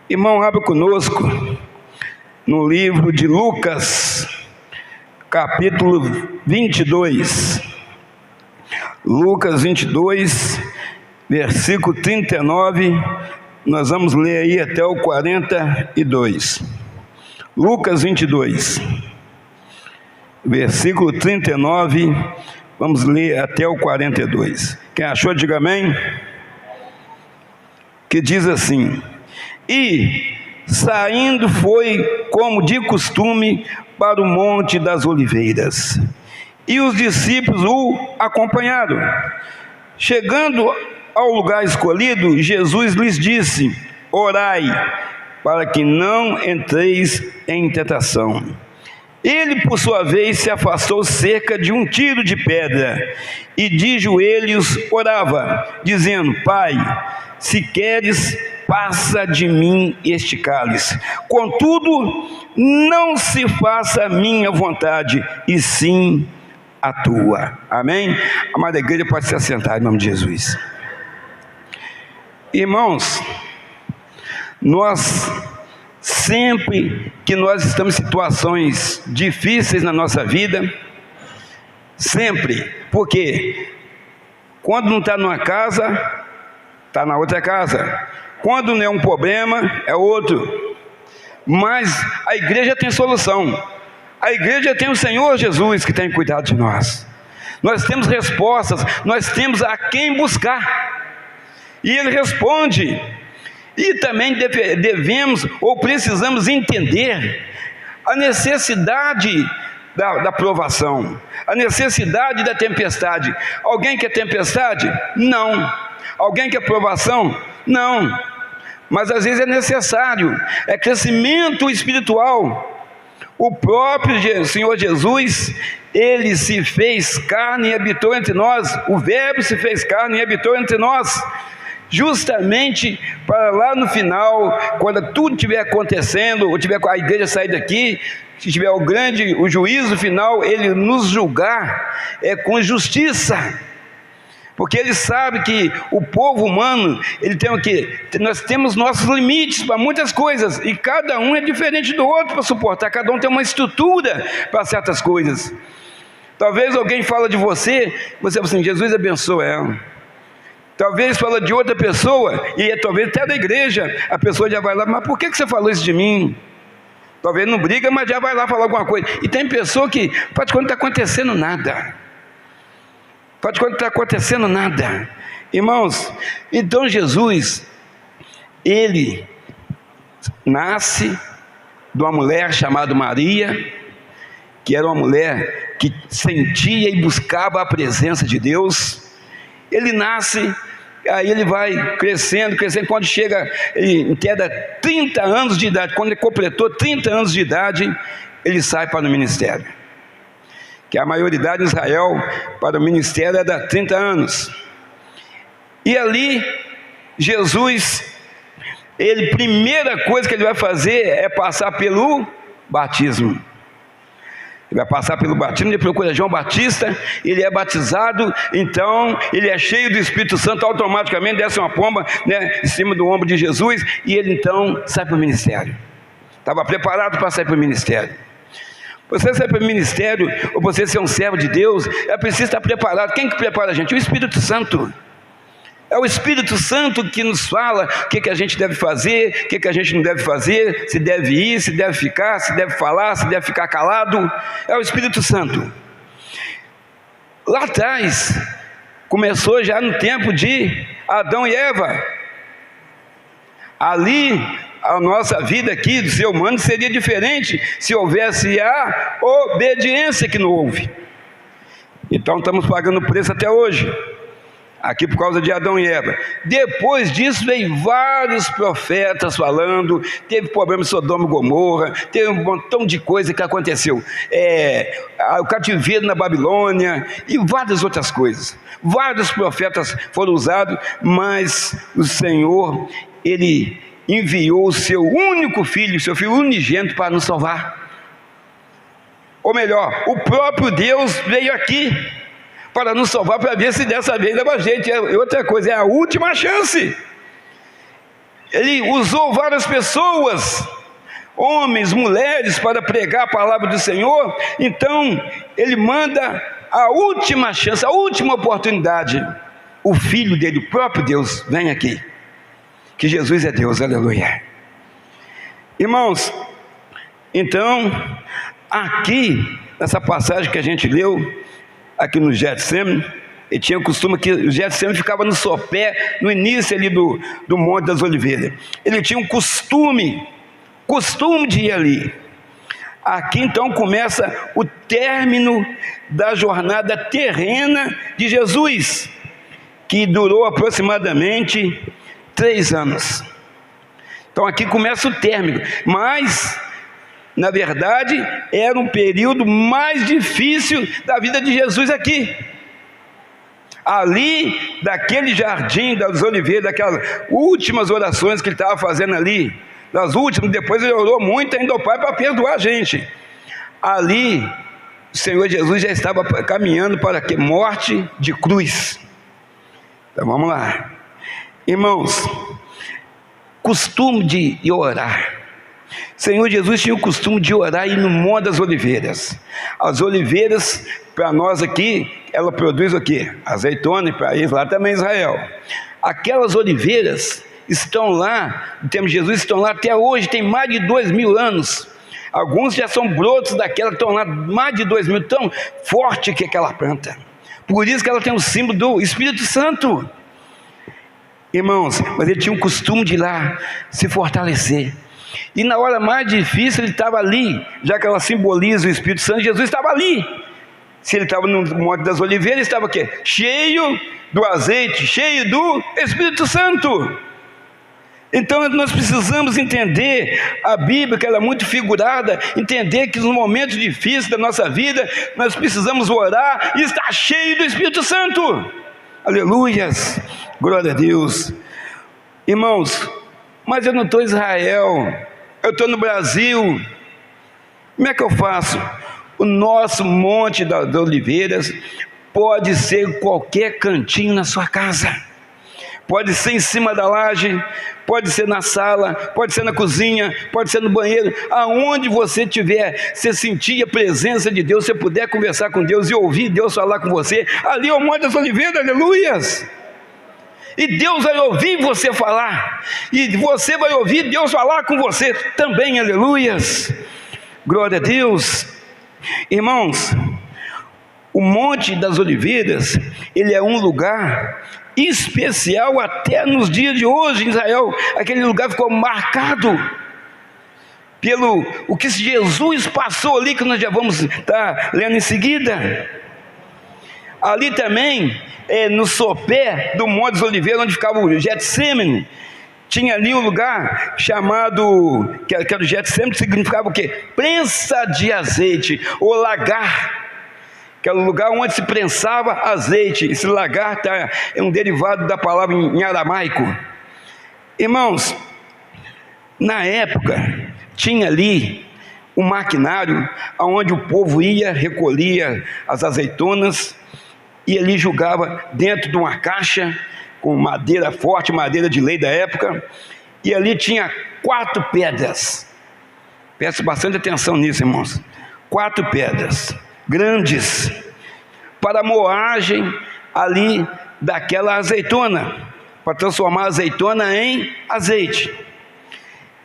Irmão, abra conosco no livro de Lucas, capítulo 22. Lucas 22, versículo 39, nós vamos ler aí até o 42. Lucas 22, versículo 39, vamos ler até o 42. Quem achou, diga amém. Que diz assim: E, saindo, foi, como de costume, para o Monte das Oliveiras, e os discípulos o acompanharam. Chegando ao lugar escolhido, Jesus lhes disse: Orai, para que não entreis em tentação. Ele, por sua vez, se afastou cerca de 1 tiro de pedra, e de joelhos orava, dizendo: Pai, se queres, passa de mim este cálice. Contudo, não se faça a minha vontade, e sim a tua. Amém? Amada igreja, pode se assentar em nome de Jesus. Irmãos, nós sempre que nós estamos em situações difíceis na nossa vida, sempre, porque quando não está numa casa, está na outra casa. Quando não é um problema, é outro. Mas a igreja tem solução. A igreja tem o Senhor Jesus que tem cuidado de nós. Nós temos respostas, nós temos a quem buscar. E Ele responde. E também devemos ou precisamos entender a necessidade da provação, a necessidade da tempestade. Alguém quer tempestade? Não. Alguém quer provação? Não. Mas às vezes é necessário, é crescimento espiritual. O próprio Senhor Jesus, Ele se fez carne e habitou entre nós. O Verbo se fez carne e habitou entre nós, justamente para lá no final, quando tudo estiver acontecendo, ou tiver a igreja sair daqui, se tiver o juízo final, Ele nos julgar com justiça. Porque Ele sabe que o povo humano, ele tem o quê? Nós temos nossos limites para muitas coisas, e cada um é diferente do outro para suportar, cada um tem uma estrutura para certas coisas. Talvez alguém fala de você fala assim: Jesus abençoa ela. Talvez fala de outra pessoa, e talvez até da igreja, a pessoa já vai lá: mas por que você falou isso de mim? Talvez não briga, mas já vai lá falar alguma coisa. E tem pessoa que faz quando não está acontecendo nada. Faz quando não está acontecendo nada. Irmãos, então Jesus, Ele nasce de uma mulher chamada Maria, que era uma mulher que sentia e buscava a presença de Deus. Ele nasce, aí ele vai crescendo, quando chega, ele inteira 30 anos de idade. Quando ele completou 30 anos de idade, ele sai para o ministério. Que a maioridade em Israel para o ministério é de 30 anos. E ali, Jesus, primeira coisa que ele vai fazer é passar pelo batismo. Ele vai passar pelo batismo, ele procura João Batista, ele é batizado, então ele é cheio do Espírito Santo, automaticamente desce uma pomba, né, em cima do ombro de Jesus, e ele então sai para o ministério. Estava preparado para sair para o ministério. Você sair para o ministério, ou você ser um servo de Deus, é preciso estar preparado. Quem que prepara a gente? O Espírito Santo. É o Espírito Santo que nos fala o que a gente deve fazer, o que a gente não deve fazer, se deve ir, se deve ficar, se deve falar, se deve ficar calado. É o Espírito Santo. Lá atrás, começou já no tempo de Adão e Eva. Ali, a nossa vida aqui do ser humano seria diferente se houvesse a obediência que não houve. Então estamos pagando preço até hoje, aqui por causa de Adão e Eva. Depois disso veio vários profetas falando, teve problema de Sodoma e Gomorra, teve um montão de coisa que aconteceu, o cativeiro na Babilônia e várias outras coisas. Vários profetas foram usados, mas o Senhor, Ele enviou o seu único filho, seu filho unigênito, para nos salvar. Ou melhor, o próprio Deus veio aqui para nos salvar, para ver se dessa vez leva a gente. Outra coisa, é a última chance. Ele usou várias pessoas, homens, mulheres, para pregar a palavra do Senhor. Então ele manda a última chance, a última oportunidade. O filho dele, o próprio Deus, vem aqui, que Jesus é Deus, aleluia. Irmãos, então aqui nessa passagem que a gente leu aqui no Getsemane, ele tinha o costume que o Getsemane ficava no sopé, no início ali do Monte das Oliveiras. Ele tinha um costume de ir ali. Aqui então começa o término da jornada terrena de Jesus, que durou aproximadamente 3 anos. Então aqui começa o término, mas na verdade era um período mais difícil da vida de Jesus aqui. Ali, daquele jardim das oliveiras, daquelas últimas orações que ele estava fazendo ali, das últimas, depois ele orou muito ainda ao Pai para perdoar a gente. Ali, o Senhor Jesus já estava caminhando para que morte de cruz. Então vamos lá, irmãos, costume de orar. O Senhor Jesus tinha o costume de orar e ir no Monte das Oliveiras. As oliveiras, para nós aqui, ela produz o quê? Azeitona, e para eles lá também Israel. Aquelas oliveiras estão lá, no tempo de Jesus, estão lá até hoje, tem mais de 2000 anos. Alguns já são brotos daquela que estão lá, mais de 2000, tão forte que é aquela planta. Por isso que ela tem o símbolo do Espírito Santo. Irmãos, mas ele tinha um costume de ir lá se fortalecer. E na hora mais difícil ele estava ali, já que ela simboliza o Espírito Santo, Jesus estava ali. Se ele estava no Monte das Oliveiras, ele estava o quê? Cheio do azeite, cheio do Espírito Santo. Então nós precisamos entender a Bíblia, que ela é muito figurada, entender que nos momentos difíceis da nossa vida, nós precisamos orar e estar cheio do Espírito Santo. Aleluias, glória a Deus. Irmãos, mas eu não estou em Israel, eu estou no Brasil, como é que eu faço? O nosso Monte das Oliveiras pode ser qualquer cantinho na sua casa, pode ser em cima da laje, pode ser na sala, pode ser na cozinha, pode ser no banheiro, aonde você estiver, você sentir a presença de Deus, você puder conversar com Deus e ouvir Deus falar com você, ali é o Monte das Oliveiras, aleluias. E Deus vai ouvir você falar, e você vai ouvir Deus falar com você também, aleluias, glória a Deus. Irmãos, o Monte das Oliveiras, ele é um lugar especial até nos dias de hoje em Israel. Aquele lugar ficou marcado pelo o que Jesus passou ali, que nós já vamos estar lendo em seguida. Ali também, no sopé do Monte das Oliveiras, onde ficava o Getsemane, tinha ali um lugar chamado, que era o Getsemane, que significava o quê? Prensa de azeite, ou lagar, que era o lugar onde se prensava azeite. Esse lagar é um derivado da palavra em aramaico. Irmãos, na época, tinha ali um maquinário, onde o povo ia, recolhia as azeitonas, e ali julgava dentro de uma caixa, com madeira forte, madeira de lei da época, e ali tinha 4 pedras, preste bastante atenção nisso, irmãos, 4 pedras, grandes, para a moagem ali daquela azeitona, para transformar a azeitona em azeite.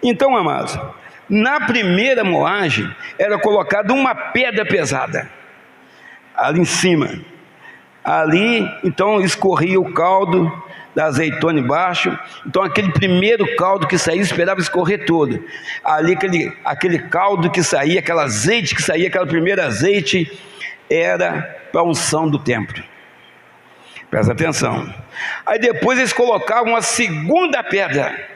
Então, amados, na primeira moagem, era colocada uma pedra pesada, ali em cima, ali então escorria o caldo da azeitona embaixo. Então aquele primeiro caldo que saía, esperava escorrer todo, ali aquele caldo que saía, aquele azeite que saía, aquele primeiro azeite, era para a unção do templo. Presta atenção. Aí depois eles colocavam a segunda pedra.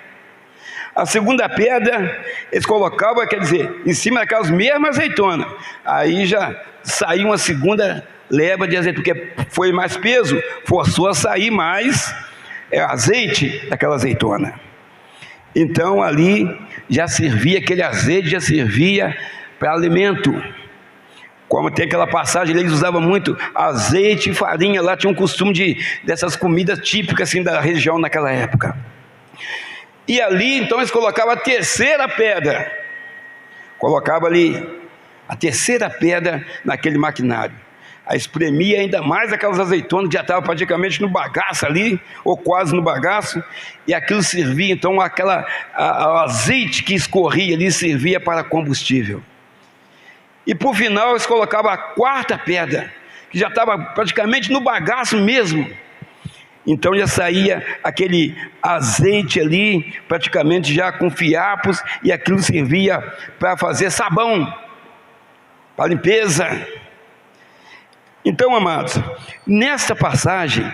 A segunda pedra eles colocavam, quer dizer, em cima daquelas mesmas azeitonas. Aí já saiu uma segunda leva de azeite, porque foi mais peso, forçou a sair mais azeite daquela azeitona. Então ali já servia, aquele azeite já servia para alimento. Como tem aquela passagem, eles usavam muito azeite e farinha, lá tinha um costume dessas comidas típicas assim da região naquela época. E ali então eles colocavam a terceira pedra, colocava ali a terceira pedra naquele maquinário, aí espremia ainda mais aquelas azeitonas que já estavam praticamente no bagaço ali, ou quase no bagaço, e aquilo servia então, o azeite que escorria ali servia para combustível. E por final eles colocavam a quarta pedra, que já estava praticamente no bagaço mesmo. Então já saía aquele azeite ali, praticamente já com fiapos, e aquilo servia para fazer sabão, para limpeza. Então, amados, nesta passagem,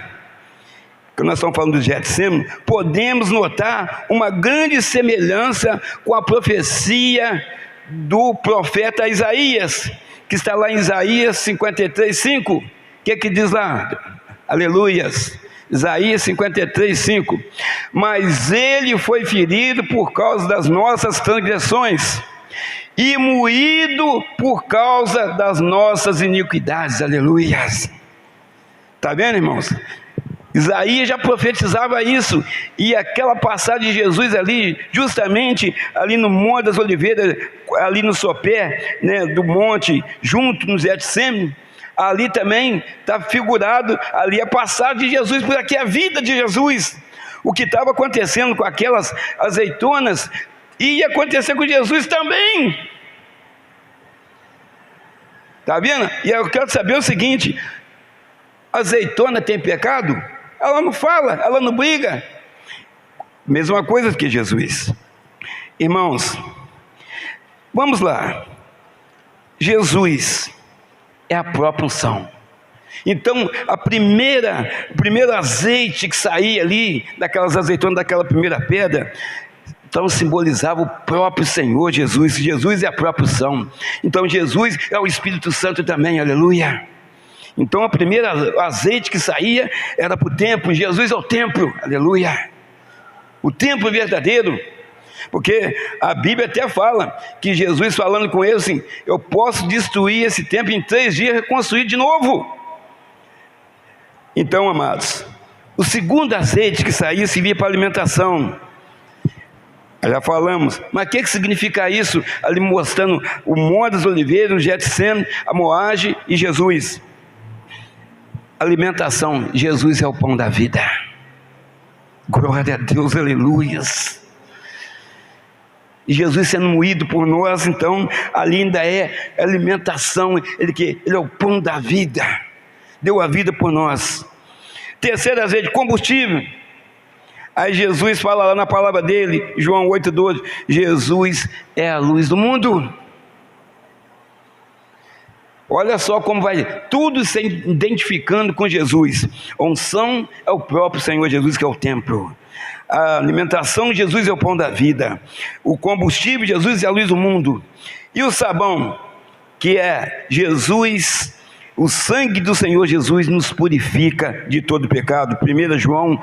que nós estamos falando do Getsemane, podemos notar uma grande semelhança com a profecia do profeta Isaías, que está lá em Isaías 53:5. O que diz lá? Aleluias! Isaías 53:5. Mas ele foi ferido por causa das nossas transgressões e moído por causa das nossas iniquidades. Aleluias! Está vendo, irmãos? Isaías já profetizava isso, e aquela passagem de Jesus ali, justamente ali no Monte das Oliveiras, ali no sopé, né, do monte, junto no Getsemane, ali também está figurado ali a passagem de Jesus, por aqui a vida de Jesus, o que estava acontecendo com aquelas azeitonas, ia acontecer com Jesus também. Está vendo? E eu quero saber o seguinte: azeitona tem pecado? Ela não fala, ela não briga. Mesma coisa que Jesus. Irmãos, vamos lá. Jesus é a própria unção. Então, o primeiro azeite que saía ali, daquelas azeitonas, daquela primeira pedra, então simbolizava o próprio Senhor Jesus. Jesus é a própria unção. Então Jesus é o Espírito Santo também, aleluia. Então, o primeiro azeite que saía era para o templo. Jesus é o templo, aleluia. O templo verdadeiro. Porque a Bíblia até fala que Jesus, falando com ele assim: eu posso destruir esse templo em 3 dias e reconstruir de novo. Então, amados, o segundo azeite que saía servia para alimentação. Já falamos, mas o que significa isso? Ali mostrando o Monte das Oliveiras, o Getsemane, a moagem e Jesus. Alimentação. Jesus é o pão da vida. Glória a Deus, aleluias. E Jesus sendo moído por nós, então ali ainda é alimentação. Ele é o pão da vida, deu a vida por nós. Terceiro azeite, combustível. Aí Jesus fala lá na palavra dele, João 8,12, Jesus é a luz do mundo. Olha só como vai tudo se identificando com Jesus. A unção é o próprio Senhor Jesus, que é o templo. A alimentação, Jesus é o pão da vida. O combustível, Jesus é a luz do mundo. E o sabão, que é Jesus, o sangue do Senhor Jesus nos purifica de todo pecado. 1 João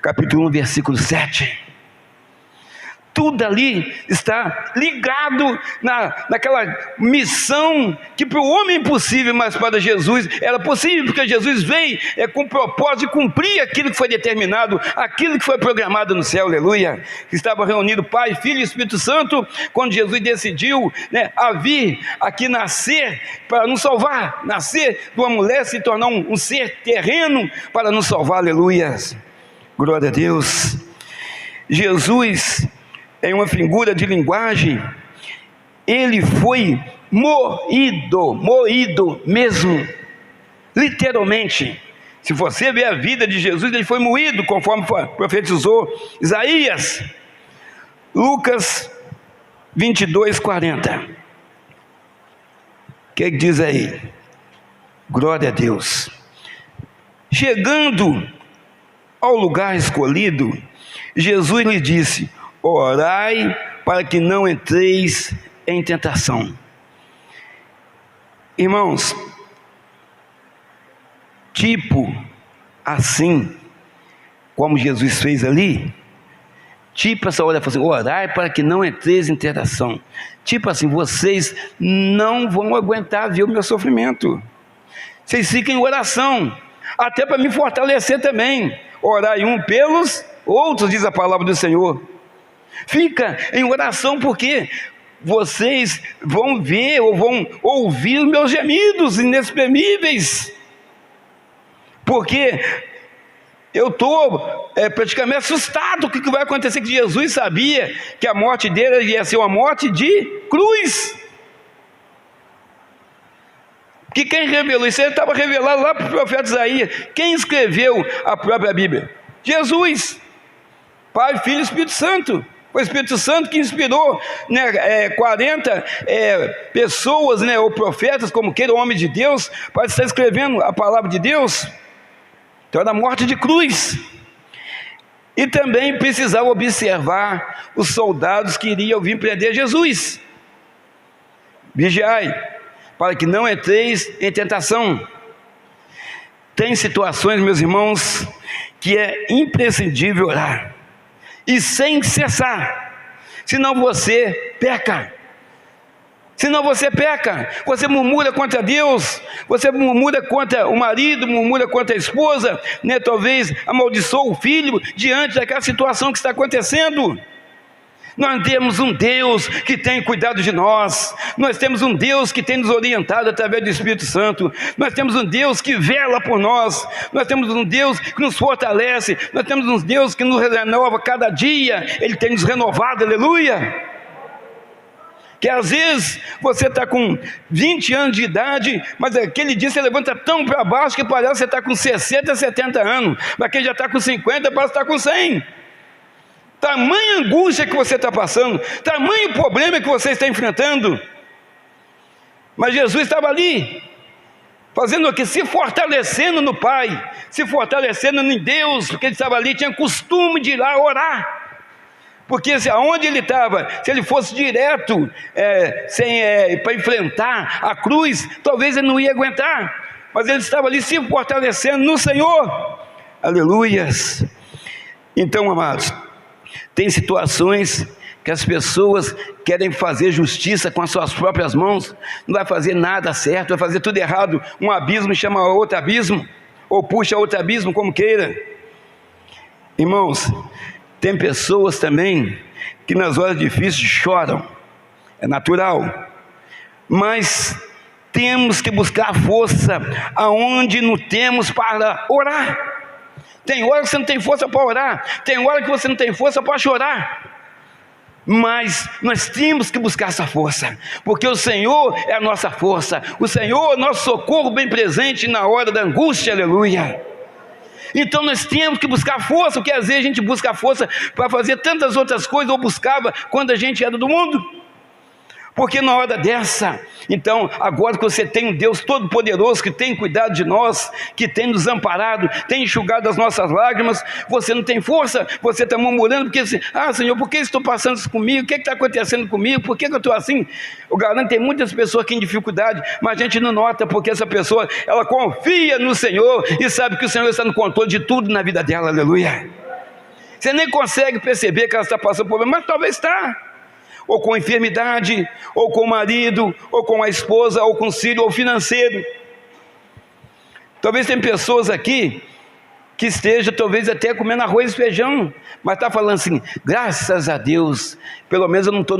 capítulo 1, versículo 7. Tudo ali está ligado naquela missão que para o homem é impossível, mas para Jesus era possível, porque Jesus veio com o propósito de cumprir aquilo que foi determinado, aquilo que foi programado no céu, aleluia. Estava reunido Pai, Filho e Espírito Santo, quando Jesus decidiu a vir aqui nascer para nos salvar, nascer de uma mulher, se tornar um ser terreno para nos salvar, aleluia. Glória a Deus. Jesus, em uma figura de linguagem, ele foi moído mesmo, literalmente. Se você ver a vida de Jesus, ele foi moído, conforme profetizou Isaías. Lucas 22:40. O que diz aí? Glória a Deus. Chegando ao lugar escolhido, Jesus lhe disse: orai para que não entreis em tentação. Irmãos, tipo assim como Jesus fez ali, tipo essa oração assim: orai para que não entreis em tentação. Tipo assim, vocês não vão aguentar ver o meu sofrimento. Vocês fiquem em oração, até para me fortalecer também. Orai pelos outros, diz a palavra do Senhor. Fica em oração, porque vocês vão ver ou vão ouvir os meus gemidos inexprimíveis, porque eu estou praticamente assustado. O que vai acontecer? Que Jesus sabia que a morte dele ia ser uma morte de cruz. Que quem revelou isso? Ele estava revelado lá para o profeta Isaías. Quem escreveu a própria Bíblia? Jesus, Pai, Filho e Espírito Santo. Foi o Espírito Santo que inspirou 40 pessoas, ou profetas, como queira, homem de Deus, para estar escrevendo a palavra de Deus. Então era a morte de cruz. E também precisava observar os soldados que iriam vir prender Jesus. Vigiai, para que não entreis em tentação. Tem situações, meus irmãos, que é imprescindível orar, e sem cessar, senão você peca. Senão você peca, você murmura contra Deus, você murmura contra o marido, murmura contra a esposa, talvez amaldiçoa o filho diante daquela situação que está acontecendo. Nós temos um Deus que tem cuidado de nós, nós temos um Deus que tem nos orientado através do Espírito Santo, nós temos um Deus que vela por nós, nós temos um Deus que nos fortalece, nós temos um Deus que nos renova cada dia, Ele tem nos renovado, aleluia. Que às vezes você está com 20 anos de idade, mas aquele dia você levanta tão para baixo que parece que você está com 60, 70 anos, mas quem já está com 50 parece estar com 100. Tamanha angústia que você está passando, tamanho problema que você está enfrentando. Mas Jesus estava ali, fazendo o que? Se fortalecendo no Pai, se fortalecendo em Deus, porque Ele estava ali, tinha costume de ir lá orar. Porque aonde ele estava, se ele fosse direto para enfrentar a cruz, talvez ele não ia aguentar, mas ele estava ali se fortalecendo no Senhor, aleluias. Então, amados, tem situações que as pessoas querem fazer justiça com as suas próprias mãos, não vai fazer nada certo, vai fazer tudo errado, um abismo chama outro abismo, ou puxa outro abismo, como queira. Irmãos, tem pessoas também que nas horas difíceis choram, é natural, mas temos que buscar força aonde não temos para orar. Tem hora que você não tem força para orar, tem hora que você não tem força para chorar, mas nós temos que buscar essa força, porque o Senhor é a nossa força, o Senhor é o nosso socorro bem presente na hora da angústia, aleluia. Então nós temos que buscar força, porque às vezes a gente busca força para fazer tantas outras coisas, ou buscava quando a gente era do mundo, porque na hora dessa, então agora que você tem um Deus todo poderoso, que tem cuidado de nós, que tem nos amparado, tem enxugado as nossas lágrimas, você não tem força, você está murmurando, porque Senhor, por que estou passando isso comigo, o que está acontecendo comigo, por que eu estou assim? Eu garanto, tem muitas pessoas aqui em dificuldade, mas a gente não nota, porque essa pessoa, ela confia no Senhor, e sabe que o Senhor está no controle de tudo na vida dela, aleluia. Você nem consegue perceber que ela está passando por problema, mas talvez está, ou com enfermidade, ou com o marido, ou com a esposa, ou com o filho, ou financeiro. Talvez tem pessoas aqui que estejam talvez até comendo arroz e feijão, mas está falando assim, graças a Deus, pelo menos eu não estou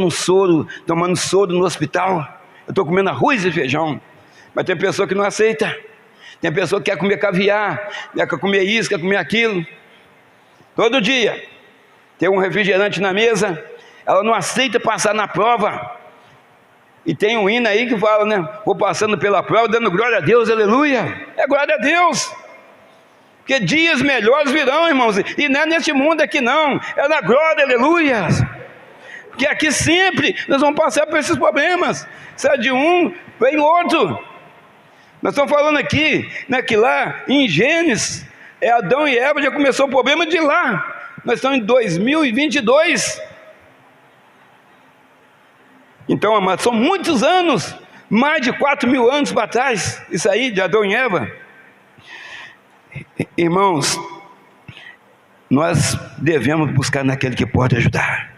tomando soro no hospital, eu estou comendo arroz e feijão. Mas tem pessoa que não aceita, tem pessoa que quer comer caviar, quer comer isso, quer comer aquilo, todo dia tem um refrigerante na mesa, ela não aceita passar na prova. E tem um hino aí que fala, vou passando pela prova, dando glória a Deus, aleluia. É glória a Deus, porque dias melhores virão, irmãos, e não é neste mundo aqui não, é na glória, aleluia. Porque aqui sempre nós vamos passar por esses problemas, sai de um, vem outro. Nós estamos falando aqui, que lá em Gênesis, Adão e Eva já começou o problema de lá, nós estamos em 2022, então, amados, são muitos anos, mais de 4.000 anos para trás, isso aí de Adão e Eva. Irmãos, nós devemos buscar naquele que pode ajudar,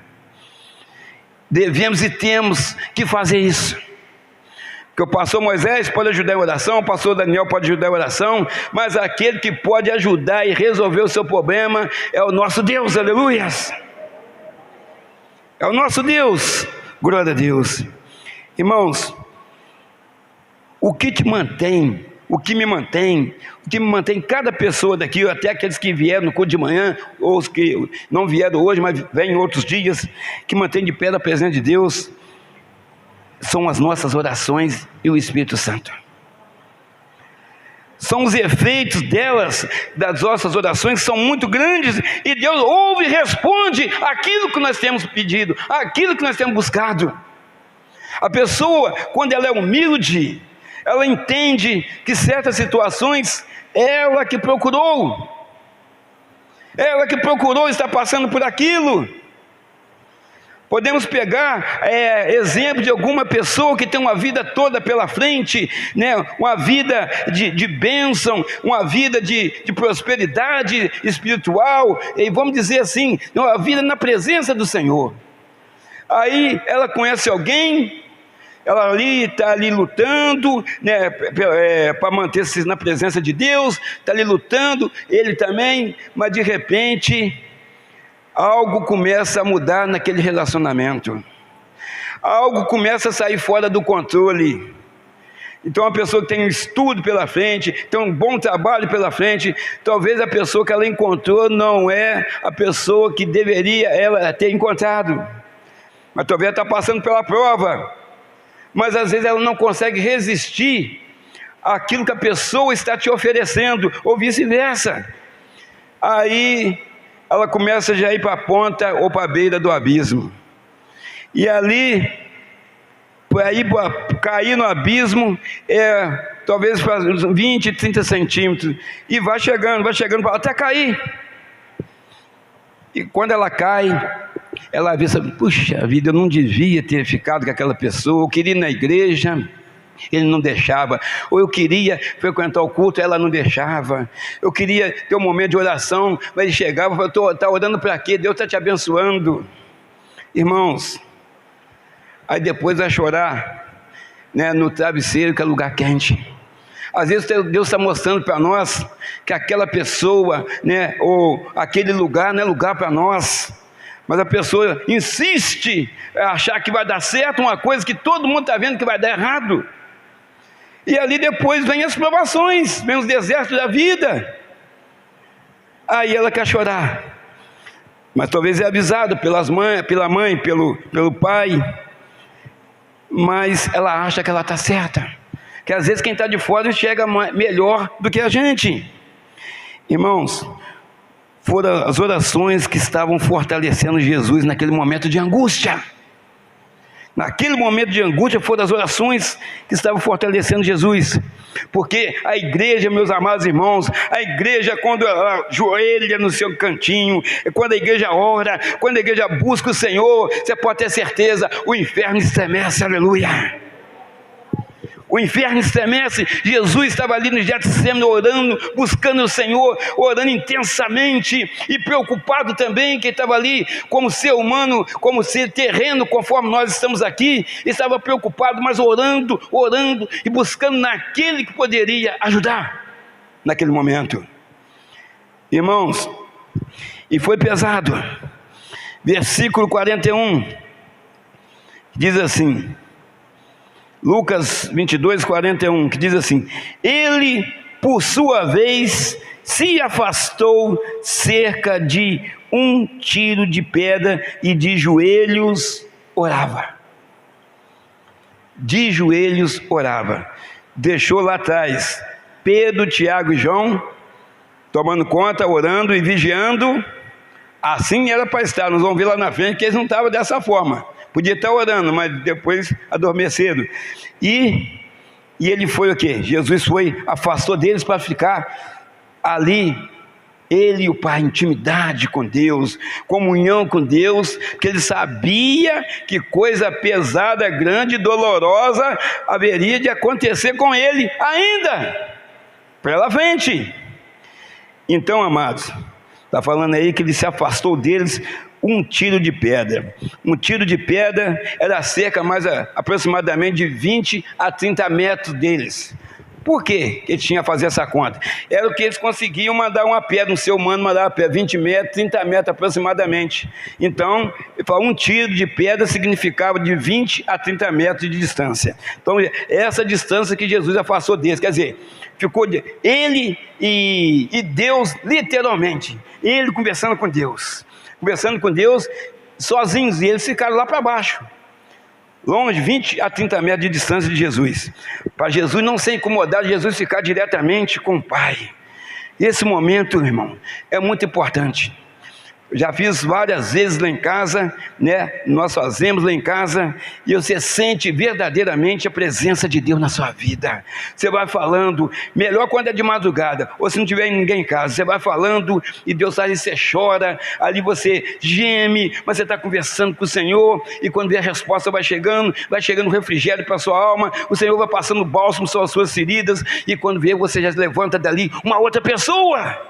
devemos e temos que fazer isso, Que o pastor Moisés pode ajudar em oração, o pastor Daniel pode ajudar em oração, mas aquele que pode ajudar e resolver o seu problema é o nosso Deus, aleluias. É o nosso Deus, glória a Deus. Irmãos, o que te mantém, o que me mantém cada pessoa daqui, até aqueles que vieram no culto de manhã, ou os que não vieram hoje, mas vêm em outros dias, que mantém de pé a presença de Deus, são as nossas orações e o Espírito Santo. São os efeitos delas, das nossas orações, que são muito grandes, e Deus ouve e responde aquilo que nós temos pedido, aquilo que nós temos buscado. A pessoa, quando ela é humilde, ela entende que certas situações, ela que procurou estar passando por aquilo. Podemos pegar exemplo de alguma pessoa que tem uma vida toda pela frente, né? Uma vida de bênção, uma vida de prosperidade espiritual, e vamos dizer assim, uma vida na presença do Senhor. Aí ela conhece alguém, ela está ali lutando, né, para manter-se na presença de Deus, está ali lutando, ele também, mas de repente algo começa a mudar naquele relacionamento, algo começa a sair fora do controle. Então a pessoa que tem um estudo pela frente, tem um bom trabalho pela frente, talvez a pessoa que ela encontrou não é a pessoa que deveria ela ter encontrado, mas talvez ela está passando pela prova, mas às vezes ela não consegue resistir àquilo que a pessoa está te oferecendo, ou vice-versa. Aí ela começa já a ir para a ponta ou para a beira do abismo, e ali, para ir cair no abismo, talvez para uns 20, 30 centímetros, e vai chegando até cair. E quando ela cai, ela vê, puxa vida, eu não devia ter ficado com aquela pessoa, eu queria ir na igreja, ele não deixava, ou eu queria frequentar o culto, ela não deixava, eu queria ter um momento de oração, mas ele chegava e falava, está orando para quê? Deus está te abençoando. Irmãos, aí depois vai chorar, né, no travesseiro, que é lugar quente. Às vezes Deus está mostrando para nós que aquela pessoa, né, ou aquele lugar não é lugar para nós, mas a pessoa insiste em achar que vai dar certo uma coisa que todo mundo está vendo que vai dar errado. E ali depois vem as provações, vem os desertos da vida. Aí ela quer chorar, mas talvez é avisado pela mãe, pelo pai, mas ela acha que ela está certa, que às vezes quem está de fora enxerga melhor do que a gente. Irmãos, foram as orações que estavam fortalecendo Jesus naquele momento de angústia. Naquele momento de angústia foram as orações que estavam fortalecendo Jesus, porque a igreja, meus amados irmãos, a igreja, quando ela ajoelha no seu cantinho, quando a igreja ora, quando a igreja busca o Senhor, você pode ter certeza, o inferno estremece, aleluia. O inferno estremece. Jesus estava ali no Getsemane orando, buscando o Senhor, orando intensamente e preocupado também, que estava ali como ser humano, como ser terreno, conforme nós estamos aqui, estava preocupado, mas orando e buscando naquele que poderia ajudar naquele momento. Irmãos, e foi pesado. Versículo 41 diz assim, Lucas 22, 41, que diz assim: ele, por sua vez, se afastou cerca de 1 tiro de pedra e de joelhos orava. De joelhos orava. Deixou lá atrás Pedro, Tiago e João, tomando conta, orando e vigiando. Assim era para estar. Nós vamos ver lá na frente que eles não estavam dessa forma. Podia estar orando, mas depois adormeceram. E ele foi o quê? Jesus afastou deles para ficar ali, ele e o Pai, intimidade com Deus, comunhão com Deus, porque ele sabia que coisa pesada, grande e dolorosa haveria de acontecer com ele ainda, pela frente. Então, amados, está falando aí que ele se afastou deles um tiro de pedra. Um tiro de pedra era cerca mais aproximadamente de 20 a 30 metros deles. Por que ele tinha a fazer essa conta? Era o que eles conseguiam mandar uma pedra, um ser humano mandar uma pedra, 20 metros, 30 metros aproximadamente. Então, um tiro de pedra significava de 20 a 30 metros de distância. Então, essa distância que Jesus afastou deles, quer dizer, ficou ele e Deus, literalmente, ele conversando com Deus sozinhos, e eles ficaram lá para baixo, longe, 20 a 30 metros de distância de Jesus, para Jesus não ser incomodado, Jesus ficar diretamente com o Pai. Esse momento, irmão, é muito importante. Eu já fiz várias vezes lá em casa, né? Nós fazemos lá em casa, e você sente verdadeiramente a presença de Deus na sua vida. Você vai falando, melhor quando é de madrugada, ou se não tiver ninguém em casa, você vai falando, e Deus ali, você chora, ali você geme, mas você está conversando com o Senhor, e quando vem a resposta vai chegando refrigério para a sua alma, o Senhor vai passando bálsamo sobre as suas feridas, e quando vê, você já levanta dali uma outra pessoa.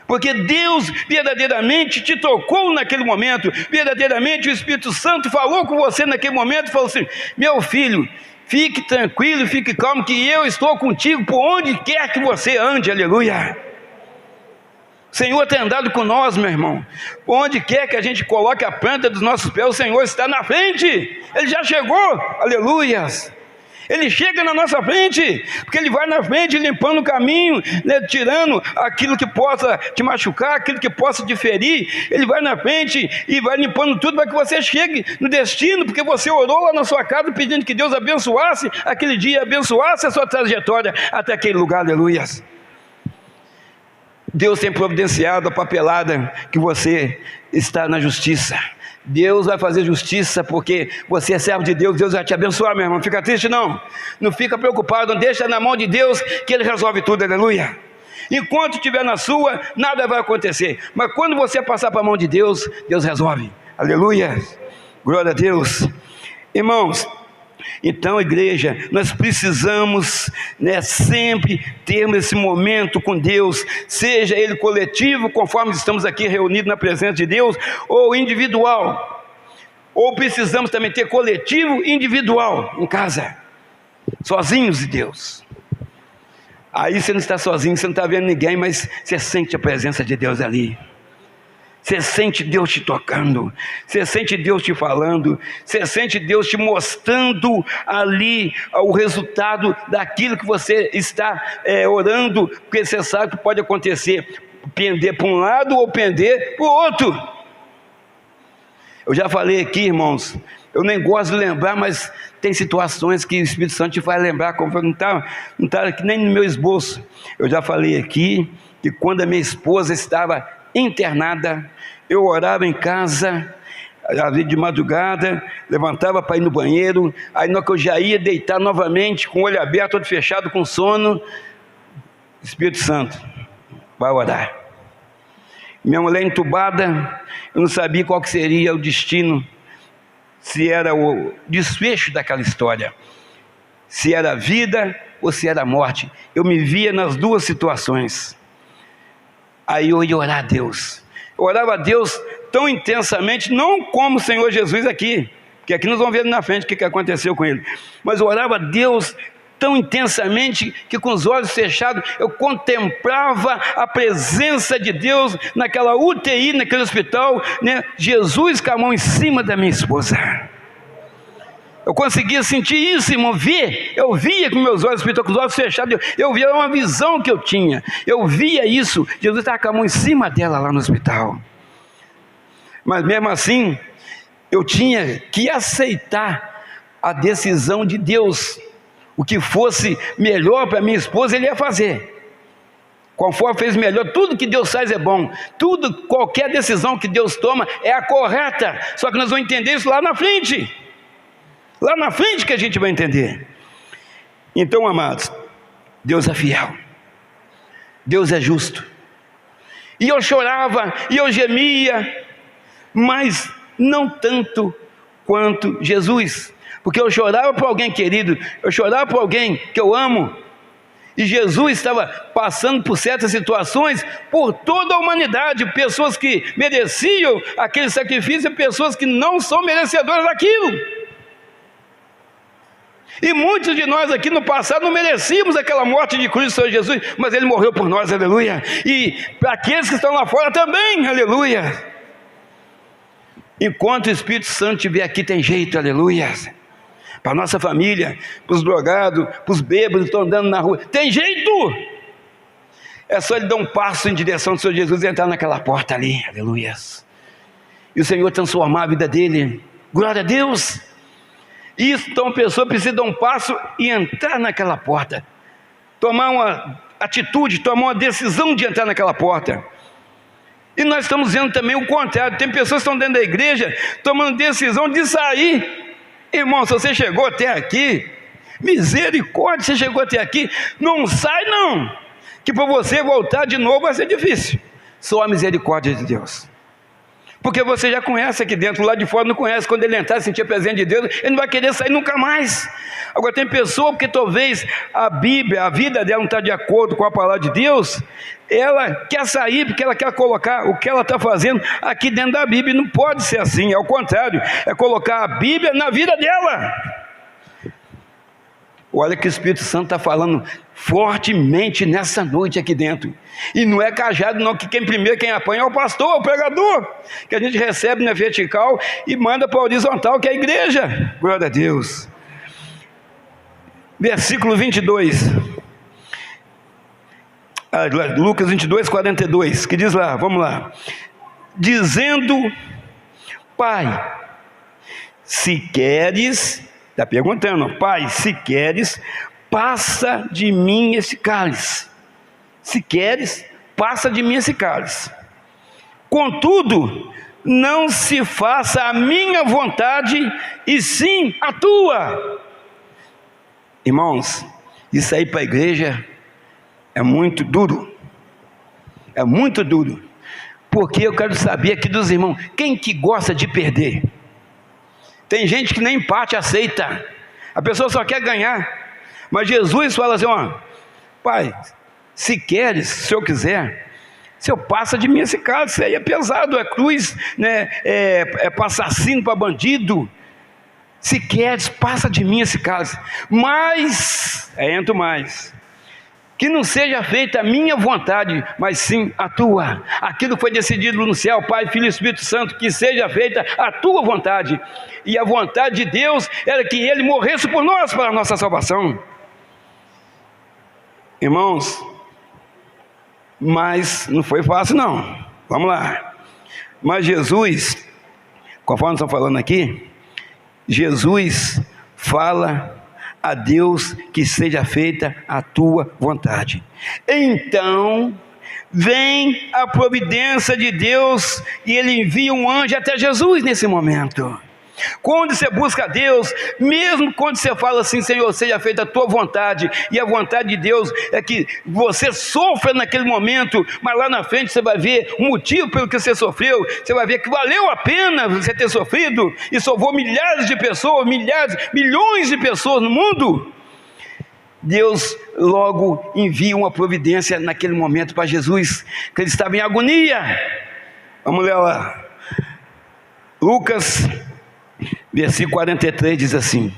Porque Deus verdadeiramente te tocou naquele momento, verdadeiramente o Espírito Santo falou com você naquele momento, falou assim: meu filho, fique tranquilo, fique calmo, que eu estou contigo por onde quer que você ande, aleluia. O Senhor tem andado com nós, meu irmão, por onde quer que a gente coloque a planta dos nossos pés, o Senhor está na frente, Ele já chegou, aleluias. Ele chega na nossa frente, porque Ele vai na frente limpando o caminho, né, tirando aquilo que possa te machucar, aquilo que possa te ferir. Ele vai na frente e vai limpando tudo para que você chegue no destino, porque você orou lá na sua casa pedindo que Deus abençoasse aquele dia, abençoasse a sua trajetória até aquele lugar, aleluias. Deus tem providenciado a papelada que você está na justiça. Deus vai fazer justiça, porque você é servo de Deus, Deus vai te abençoar, meu irmão. Não fica triste não fica preocupado, não deixa na mão de Deus, que Ele resolve tudo, aleluia. Enquanto estiver na sua, nada vai acontecer, mas quando você passar para a mão de Deus, Deus resolve, aleluia, glória a Deus. Irmãos, então, igreja, nós precisamos, né, sempre termos esse momento com Deus, seja ele coletivo, conforme estamos aqui reunidos na presença de Deus, ou individual, ou precisamos também ter coletivo e individual em casa, sozinhos de Deus. Aí você não está sozinho, você não está vendo ninguém, mas você sente a presença de Deus ali. Você sente Deus te tocando, você sente Deus te falando, você sente Deus te mostrando ali o resultado daquilo que você está orando, porque você sabe que pode acontecer, pender para um lado ou pender para o outro. Eu já falei aqui, irmãos, eu nem gosto de lembrar, mas tem situações que o Espírito Santo te faz lembrar, como não está aqui nem no meu esboço. Eu já falei aqui que quando a minha esposa estava internada, eu orava em casa, de madrugada, levantava para ir no banheiro, aí na hora que eu já ia deitar novamente, com o olho aberto, todo fechado, com sono, Espírito Santo, vai orar. Minha mulher entubada, eu não sabia qual que seria o destino, se era o desfecho daquela história, se era a vida ou se era a morte. Eu me via nas duas situações. Aí eu ia orar a Deus, eu orava a Deus tão intensamente, não como o Senhor Jesus aqui, porque aqui nós vamos ver na frente o que aconteceu com ele, mas eu orava a Deus tão intensamente, que com os olhos fechados, eu contemplava a presença de Deus, naquela UTI, naquele hospital, né? Jesus com a mão em cima da minha esposa. Eu conseguia sentir isso, irmão, eu via com meus olhos, com os olhos fechados, eu via uma visão que eu tinha, eu via isso, Jesus estava com a mão em cima dela lá no hospital, mas mesmo assim, eu tinha que aceitar a decisão de Deus, o que fosse melhor para minha esposa, Ele ia fazer, conforme fez melhor. Tudo que Deus faz é bom, qualquer decisão que Deus toma é a correta, só que nós vamos entender isso lá na frente que a gente vai entender. Então, amados, Deus é fiel, Deus é justo, e eu chorava, e eu gemia, mas não tanto quanto Jesus, porque eu chorava por alguém querido, eu chorava por alguém que eu amo, E Jesus estava passando por certas situações por toda a humanidade, pessoas que mereciam aquele sacrifício e pessoas que não são merecedoras daquilo. E muitos de nós aqui no passado não merecíamos aquela morte de cruz do Senhor Jesus, mas Ele morreu por nós, aleluia. E para aqueles que estão lá fora também, aleluia. Enquanto o Espírito Santo estiver aqui, tem jeito, aleluia. Para a nossa família, para os drogados, para os bêbados que estão andando na rua, tem jeito. É só ele dar um passo em direção do Senhor Jesus e entrar naquela porta ali, aleluia. E o Senhor transformar a vida dele, glória a Deus. Isso, então a pessoa precisa dar um passo e entrar naquela porta, tomar uma atitude, tomar uma decisão de entrar naquela porta. E nós estamos vendo também o contrário, tem pessoas que estão dentro da igreja, tomando decisão de sair. Irmão, se você chegou até aqui, misericórdia, você chegou até aqui, não sai não, que para você voltar de novo vai ser difícil, só a misericórdia de Deus. Porque você já conhece aqui dentro, lá de fora não conhece. Quando ele entrar e sentir a presença de Deus, ele não vai querer sair nunca mais. Agora tem pessoa, porque talvez a Bíblia, a vida dela não está de acordo com a palavra de Deus, ela quer sair porque ela quer colocar o que ela está fazendo aqui dentro da Bíblia. Não pode ser assim, é o contrário, é colocar a Bíblia na vida dela. Olha que o Espírito Santo está falando fortemente nessa noite aqui dentro. E não é cajado não, que quem apanha é o pastor, o pregador, que a gente recebe na vertical e manda para a horizontal, que é a igreja. Glória a Deus. Versículo 22. Lucas 22, 42, que diz lá, vamos lá. Dizendo: Pai, se queres... Está perguntando, Pai, se queres, passa de mim esse cálice. Se queres, passa de mim esse cálice. Contudo, não se faça a minha vontade, e sim a tua. Irmãos, isso aí para a igreja é muito duro. É muito duro. Porque eu quero saber aqui dos irmãos, quem que gosta de perder? Tem gente que nem empate aceita, a pessoa só quer ganhar. Mas Jesus fala assim, ó, Pai, se queres, se eu quiser, se eu passa de mim esse cálice, isso aí é pesado, é cruz, né? É para assassino, para bandido. Se queres, passa de mim esse cálice, mas, entro mais, que não seja feita a minha vontade, mas sim a tua. Aquilo foi decidido no céu, Pai, Filho e Espírito Santo, que seja feita a tua vontade. E a vontade de Deus era que Ele morresse por nós, para a nossa salvação. Irmãos, mas não foi fácil não. Vamos lá. Mas Jesus, conforme nós estamos falando aqui, Jesus fala a Deus que seja feita a tua vontade. Então vem a providência de Deus e Ele envia um anjo até Jesus nesse momento. Quando você busca a Deus, mesmo quando você fala assim, Senhor, seja feita a tua vontade, e a vontade de Deus é que você sofra naquele momento, mas lá na frente você vai ver o motivo pelo que você sofreu, você vai ver que valeu a pena você ter sofrido, e salvou milhares de pessoas, milhões de pessoas no mundo. Deus logo envia uma providência naquele momento para Jesus, que ele estava em agonia. Vamos ler lá, Lucas versículo 43 diz assim: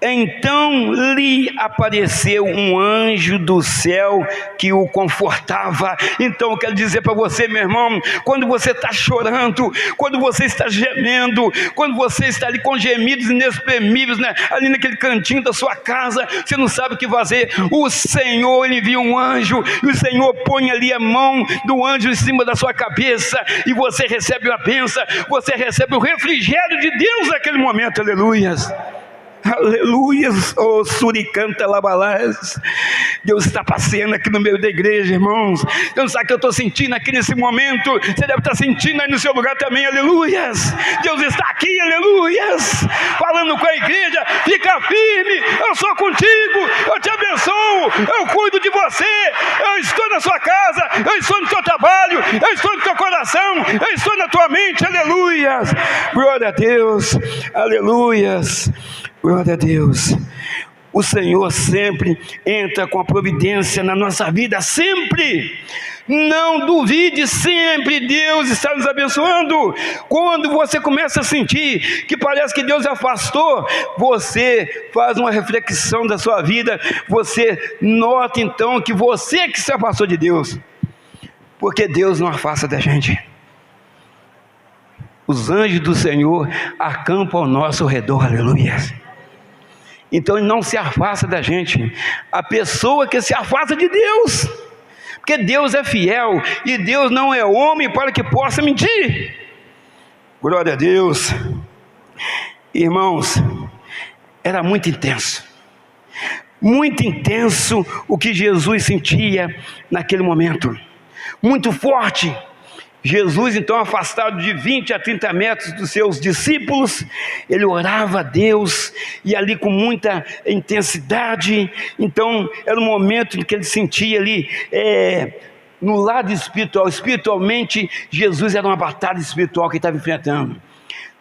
então lhe apareceu um anjo do céu que o confortava. Então eu quero dizer para você, meu irmão, quando você está chorando, quando você está gemendo, quando você está ali com gemidos inexprimíveis, né, ali naquele cantinho da sua casa, você não sabe o que fazer, o Senhor, Ele envia um anjo, e o Senhor põe ali a mão do anjo em cima da sua cabeça, e você recebe a bênção, você recebe o refrigério de Deus naquele momento, aleluias. Aleluia, oh suricanta labalás. Deus está passeando aqui no meio da igreja, irmãos. Deus não sabe o que eu estou sentindo aqui nesse momento. Você deve estar sentindo aí no seu lugar também, aleluias. Deus está aqui, aleluias, falando com a igreja. Fica firme, eu sou contigo, eu te abençoo, eu cuido de você, eu estou na sua casa, eu estou no teu trabalho, eu estou no teu coração, eu estou na tua mente, aleluias. Glória a Deus, aleluias. Glória a Deus. o Senhor sempre entra com a providência na nossa vida, sempre. Não duvide, sempre Deus está nos abençoando. Quando você começa a sentir que parece que Deus afastou, você faz uma reflexão da sua vida, você nota então que você que se afastou de Deus, porque Deus não afasta da gente. Os anjos do Senhor acampam ao nosso redor, aleluia. Então Ele não se afasta da gente. A pessoa que se afasta de Deus, porque Deus é fiel, e Deus não é homem para que possa mentir. Glória a Deus. Irmãos, era muito intenso o que Jesus sentia naquele momento, muito forte. Jesus, então, afastado de 20 a 30 metros dos seus discípulos, ele orava a Deus, e ali com muita intensidade. Então era um momento em que ele sentia ali, no lado espiritual, espiritualmente, Jesus era uma batalha espiritual que ele estava enfrentando.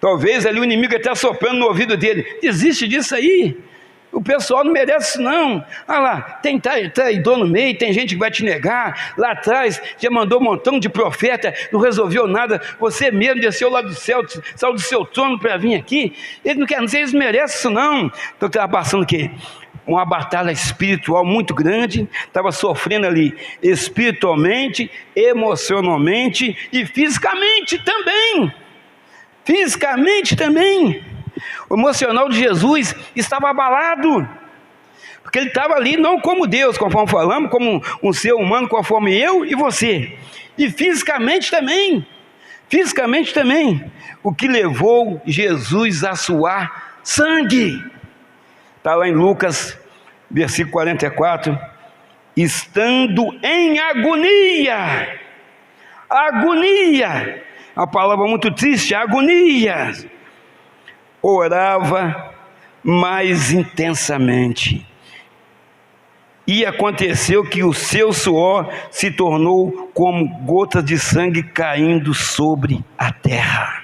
Talvez ali o inimigo até soprando no ouvido dele: desiste disso aí, o pessoal não merece isso não. Ah lá, tem traidor no meio, tem gente que vai te negar. Lá atrás já mandou um montão de profeta, não resolveu nada. Você mesmo desceu lá do céu, saiu do seu trono para vir aqui. Ele não quer, não sei, eles merecem isso não. Então estava passando o quê? Uma batalha espiritual muito grande. Estava sofrendo ali espiritualmente, emocionalmente e fisicamente também. O emocional de Jesus estava abalado, porque ele estava ali não como Deus, conforme falamos, como um ser humano conforme eu e você, e fisicamente também, o que levou Jesus a suar sangue. Está lá em Lucas, versículo 44, estando em agonia, a palavra muito triste, agonia, orava mais intensamente, e aconteceu que o seu suor se tornou como gotas de sangue caindo sobre a terra.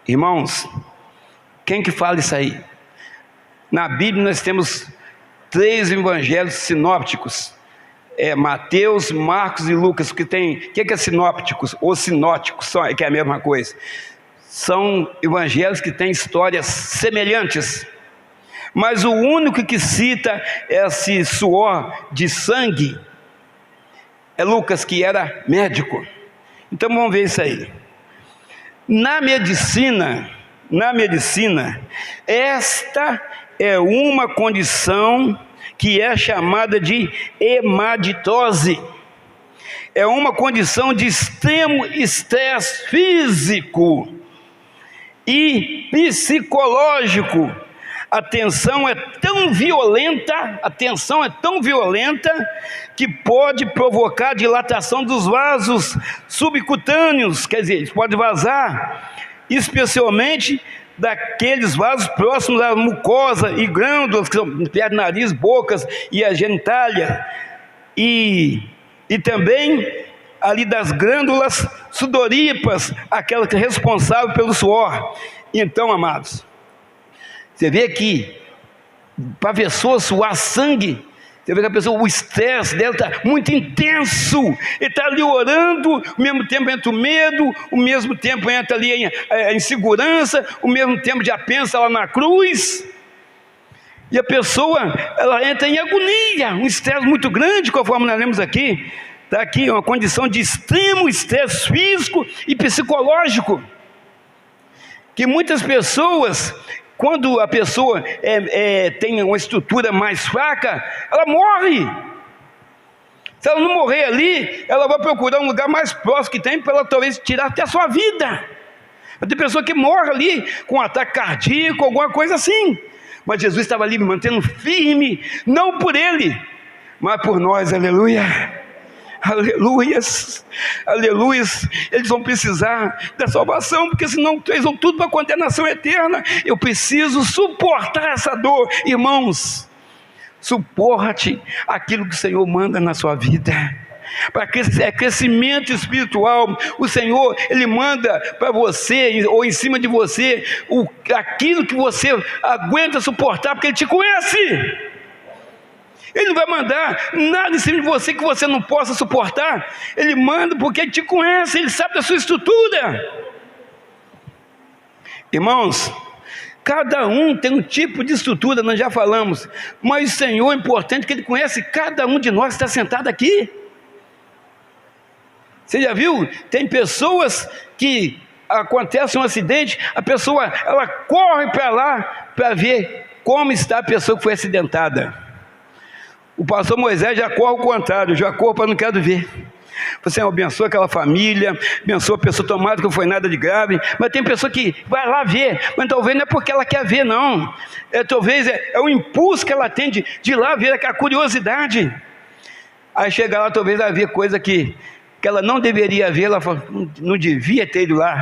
Irmãos, quem que fala isso aí? Na Bíblia nós temos 3 evangelhos sinópticos, Mateus, Marcos e Lucas. O que é sinópticos ou sinóticos, que é a mesma coisa? São evangelhos que têm histórias semelhantes, mas o único que cita esse suor de sangue é Lucas, que era médico. Então vamos ver isso aí. Na medicina, esta é uma condição que é chamada de hematose. É uma condição de extremo estresse físico e psicológico. A tensão é tão violenta que pode provocar dilatação dos vasos subcutâneos, quer dizer, eles podem vazar, especialmente daqueles vasos próximos à mucosa e glândulas, que são perto do nariz, bocas e a genitália, e também ali das glândulas sudoríparas, aquela que é responsável pelo suor. Então, amados, você vê que para a pessoa suar sangue, você vê que a pessoa, o estresse dela está muito intenso. Ele está ali orando, ao mesmo tempo entra o medo, ao mesmo tempo entra ali a insegurança, ao mesmo tempo já pensa lá na cruz. E a pessoa, ela entra em agonia, um estresse muito grande, conforme nós lemos aqui. Está aqui uma condição de extremo estresse físico e psicológico, que muitas pessoas, quando a pessoa tem uma estrutura mais fraca, ela morre. Se ela não morrer ali, ela vai procurar um lugar mais próximo que tem, para ela talvez tirar até a sua vida. Tem pessoa que morre ali com um ataque cardíaco, alguma coisa assim. Mas Jesus estava ali me mantendo firme, não por ele, mas por nós, aleluia. Aleluias, aleluias. Eles vão precisar da salvação, porque senão eles vão tudo para a condenação eterna. Eu preciso suportar essa dor. Irmãos, suporte aquilo que o Senhor manda na sua vida. para crescimento espiritual. O Senhor, Ele manda para você, ou em cima de você, aquilo que você aguenta suportar, porque Ele te conhece. Ele não vai mandar nada em cima de você que você não possa suportar. Ele manda porque Ele te conhece, Ele sabe da sua estrutura. Irmãos, cada um tem um tipo de estrutura, nós já falamos, mas o Senhor é importante que Ele conhece cada um de nós que está sentado aqui. Você já viu? Tem pessoas que acontece um acidente, a pessoa ela corre para lá para ver como está a pessoa que foi acidentada. O pastor Moisés já corre ao contrário, já corre para não quero ver. Você abençoa aquela família, abençoa a pessoa, tomada que não foi nada de grave, mas tem pessoa que vai lá ver, mas talvez não é porque ela quer ver, não. Talvez é o impulso que ela tem de ir lá ver, a curiosidade. Aí chega lá, talvez ela vê coisa que ela não deveria ver, ela fala, não devia ter ido lá,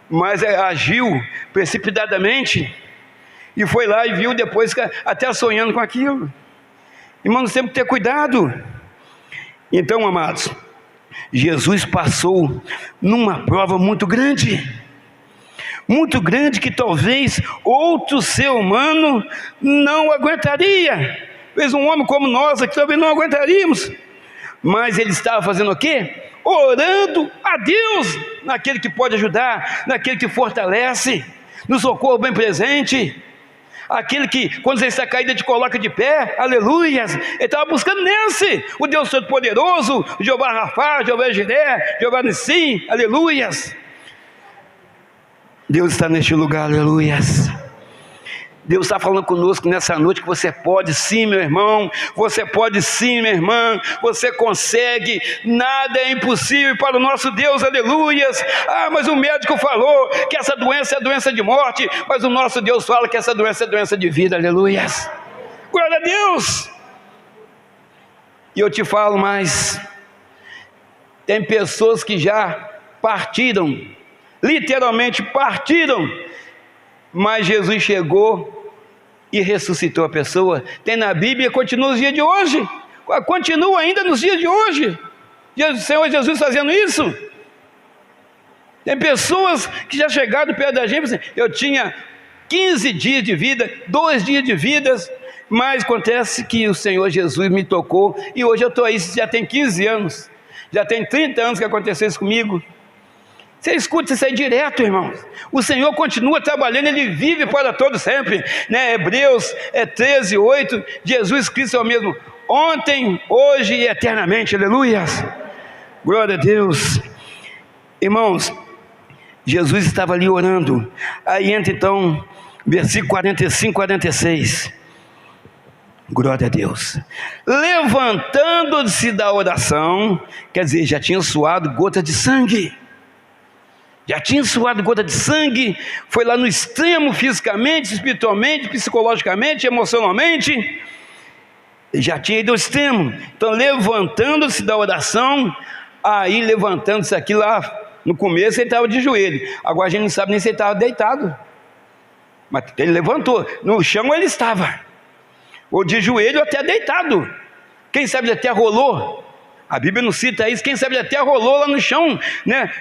mas agiu precipitadamente, e foi lá e viu depois, até sonhando com aquilo. Irmão, nós temos que ter cuidado. Então, amados, Jesus passou numa prova muito grande que talvez outro ser humano não aguentaria. Talvez um homem como nós aqui talvez não aguentaríamos, mas ele estava fazendo o quê? Orando a Deus, naquele que pode ajudar, naquele que fortalece, no socorro bem presente, aquele que quando você está caído te coloca de pé, aleluias. Ele estava buscando nesse, o Deus Todo-Poderoso, Jeová Rafá, Jeová Jiré, Jeová Nissim, aleluias. Deus está neste lugar, aleluias. Deus está falando conosco nessa noite que você pode sim, meu irmão, você pode sim, minha irmã, você consegue, nada é impossível para o nosso Deus, aleluias. Mas o médico falou que essa doença é doença de morte, mas o nosso Deus fala que essa doença é doença de vida, aleluias. Glória a Deus. E eu te falo mais, tem pessoas que já partiram, literalmente partiram, mas Jesus chegou e ressuscitou a pessoa. Tem na Bíblia, continua nos dias de hoje, continua ainda nos dias de hoje, o Senhor Jesus fazendo isso. Tem pessoas que já chegaram perto da gente, assim, eu tinha 15 dias de vida, 2 dias de vida, mas acontece que o Senhor Jesus me tocou, e hoje eu estou aí, já tem 15 anos, já tem 30 anos que aconteceu isso comigo. Você escuta isso aí direto, irmãos. O Senhor continua trabalhando, Ele vive para todo sempre, né? Hebreus 13:8, Jesus Cristo é o mesmo, ontem, hoje e eternamente, aleluias. Glória a Deus. Irmãos, Jesus estava ali orando, aí entra então, versículo 45, 46, glória a Deus, levantando-se da oração, quer dizer, já tinha suado gota de sangue, foi lá no extremo, fisicamente, espiritualmente, psicologicamente, emocionalmente, já tinha ido ao extremo. Então levantando-se da oração, aí levantando-se aqui lá, no começo ele estava de joelho, agora a gente não sabe nem se ele estava deitado, mas ele levantou, no chão ele estava, ou de joelho até deitado, quem sabe ele até rolou. A Bíblia não cita isso, quem sabe ele até rolou lá no chão, né?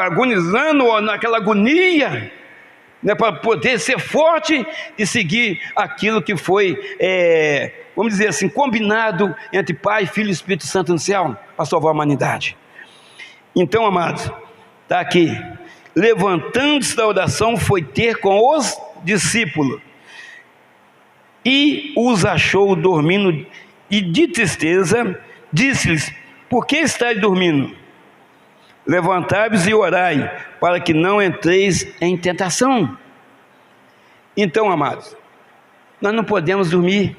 Agonizando, ou naquela agonia, né? Para poder ser forte e seguir aquilo que foi, vamos dizer assim, combinado entre Pai, Filho e Espírito Santo no céu, para salvar a humanidade. Então, amados, está aqui, levantando-se da oração, foi ter com os discípulos, e os achou dormindo, e de tristeza, disse-lhes, por que estáis dormindo? Levantai-vos e orai, para que não entreis em tentação. Então, amados, nós não podemos dormir,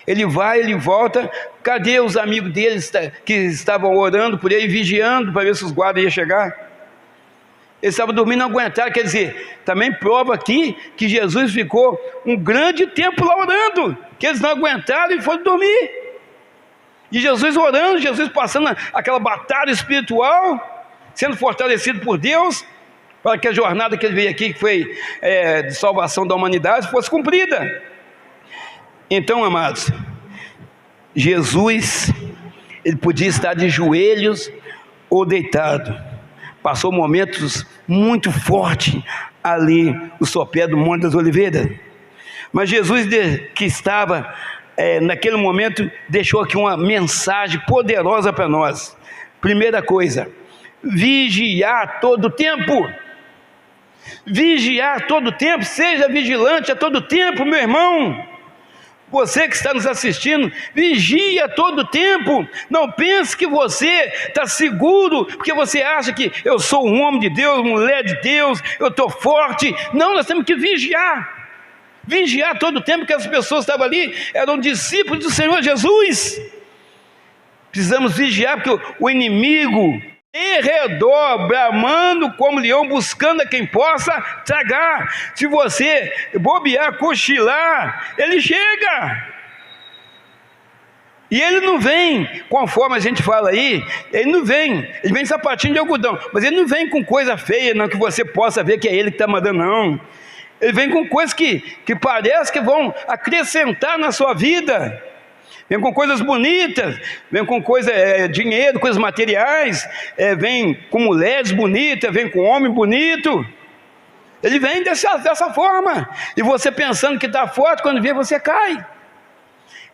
ele vai, ele volta, cadê os amigos deles que estavam orando por ele, vigiando, para ver se os guardas iam chegar? Eles estavam dormindo, não aguentaram, quer dizer, também prova aqui, que Jesus ficou um grande tempo lá orando, que eles não aguentaram e foram dormir, e Jesus orando, Jesus passando aquela batalha espiritual, sendo fortalecido por Deus, para que a jornada que ele veio aqui, que foi de salvação da humanidade, fosse cumprida. Então, amados, Jesus, ele podia estar de joelhos ou deitado. Passou momentos muito fortes ali no sopé do Monte das Oliveiras. Mas Jesus, que estava naquele momento, deixou aqui uma mensagem poderosa para nós. Primeira coisa, vigiar todo o tempo. Vigiar todo o tempo, seja vigilante a todo tempo, meu irmão. Você que está nos assistindo, vigia todo o tempo. Não pense que você está seguro, porque você acha que eu sou um homem de Deus, mulher de Deus, eu estou forte. Não, nós temos que vigiar. Vigiar todo o tempo, porque as pessoas que estavam ali eram discípulos do Senhor Jesus. Precisamos vigiar, porque o inimigo em redor, bramando como leão, buscando a quem possa tragar. Se você bobear, cochilar, ele chega. E ele não vem, conforme a gente fala aí, ele vem sapatinho de algodão, mas ele não vem com coisa feia, não, que você possa ver que é ele que está mandando, não. Ele vem com coisas que parece que vão acrescentar na sua vida. Vem com coisas bonitas, vem com dinheiro, coisas materiais, vem com mulheres bonitas, vem com homem bonito. Ele vem dessa forma. E você pensando que está forte, quando vê você cai.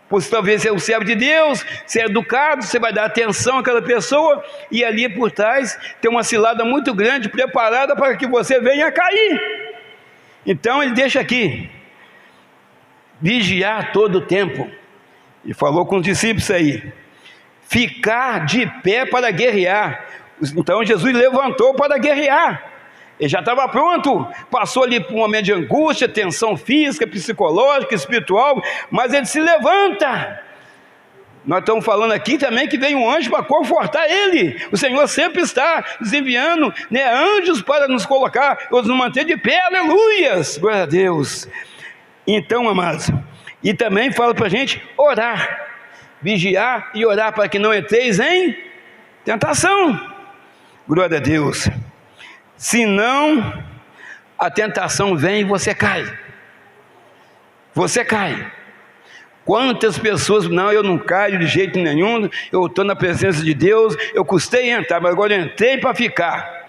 Pois talvez você é o servo de Deus, você é educado, você vai dar atenção àquela pessoa, e ali por trás tem uma cilada muito grande, preparada para que você venha a cair. Então ele deixa aqui, vigiar todo o tempo. E falou com os discípulos aí, ficar de pé para guerrear. Então Jesus levantou para guerrear. Ele já estava pronto, passou ali por um momento de angústia, tensão física, psicológica, espiritual, mas ele se levanta. Nós estamos falando aqui também que vem um anjo para confortar ele. O Senhor sempre está nos enviando, anjos para nos colocar, nos manter de pé, aleluias, glória a Deus. Então, amados, e também fala para a gente orar, vigiar e orar para que não entreis em tentação, glória a Deus. Senão a tentação vem e você cai. Quantas pessoas, não, eu não caio de jeito nenhum, eu estou na presença de Deus, eu custei entrar, mas agora eu entrei para ficar.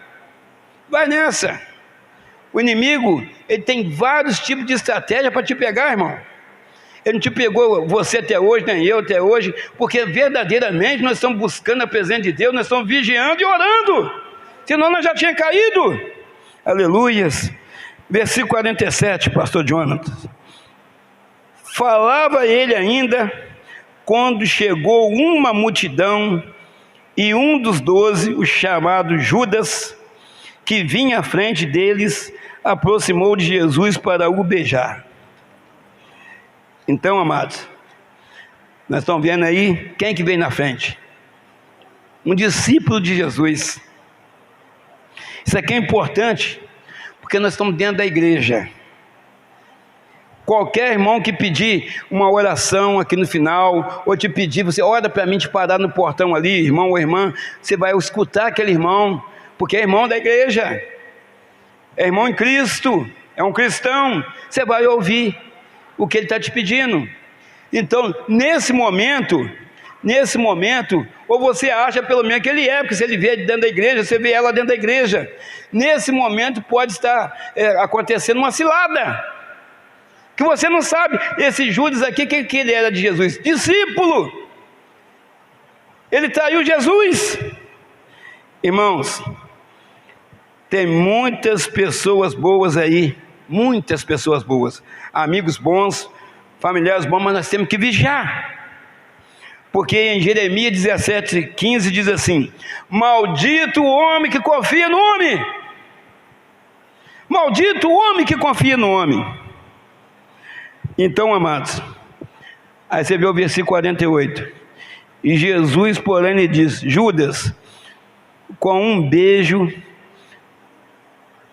Vai nessa. O inimigo, ele tem vários tipos de estratégia para te pegar, irmão. Ele não te pegou você até hoje, nem eu até hoje, porque verdadeiramente nós estamos buscando a presença de Deus, nós estamos vigiando e orando, senão nós já tínhamos caído. Aleluias. Versículo 47, pastor Jonathan. Falava ele ainda, quando chegou uma multidão, e um dos 12, o chamado Judas, que vinha à frente deles, aproximou de Jesus para o beijar. Então, amados, nós estamos vendo aí, quem que vem na frente? Um discípulo de Jesus. Isso aqui é importante, porque nós estamos dentro da igreja. Qualquer irmão que pedir uma oração aqui no final, ou te pedir, você ora para mim, te parar no portão ali, irmão ou irmã, você vai escutar aquele irmão, porque é irmão da igreja, é irmão em Cristo, é um cristão, você vai ouvir o que ele está te pedindo. Então, nesse momento, ou você acha pelo menos que ele é, porque se ele vê dentro da igreja, você vê ela dentro da igreja, nesse momento pode estar acontecendo uma cilada, que você não sabe. Esse Judas aqui, que ele era de Jesus? Discípulo. Ele traiu Jesus. Irmãos, tem muitas pessoas boas aí, muitas pessoas boas, amigos bons, familiares bons, mas nós temos que vigiar, porque em Jeremias 17:15 diz assim: maldito o homem que confia no homem, maldito o homem que confia no homem. Então, amados, aí você vê o versículo 48, e Jesus, porém, lhe diz: Judas, com um beijo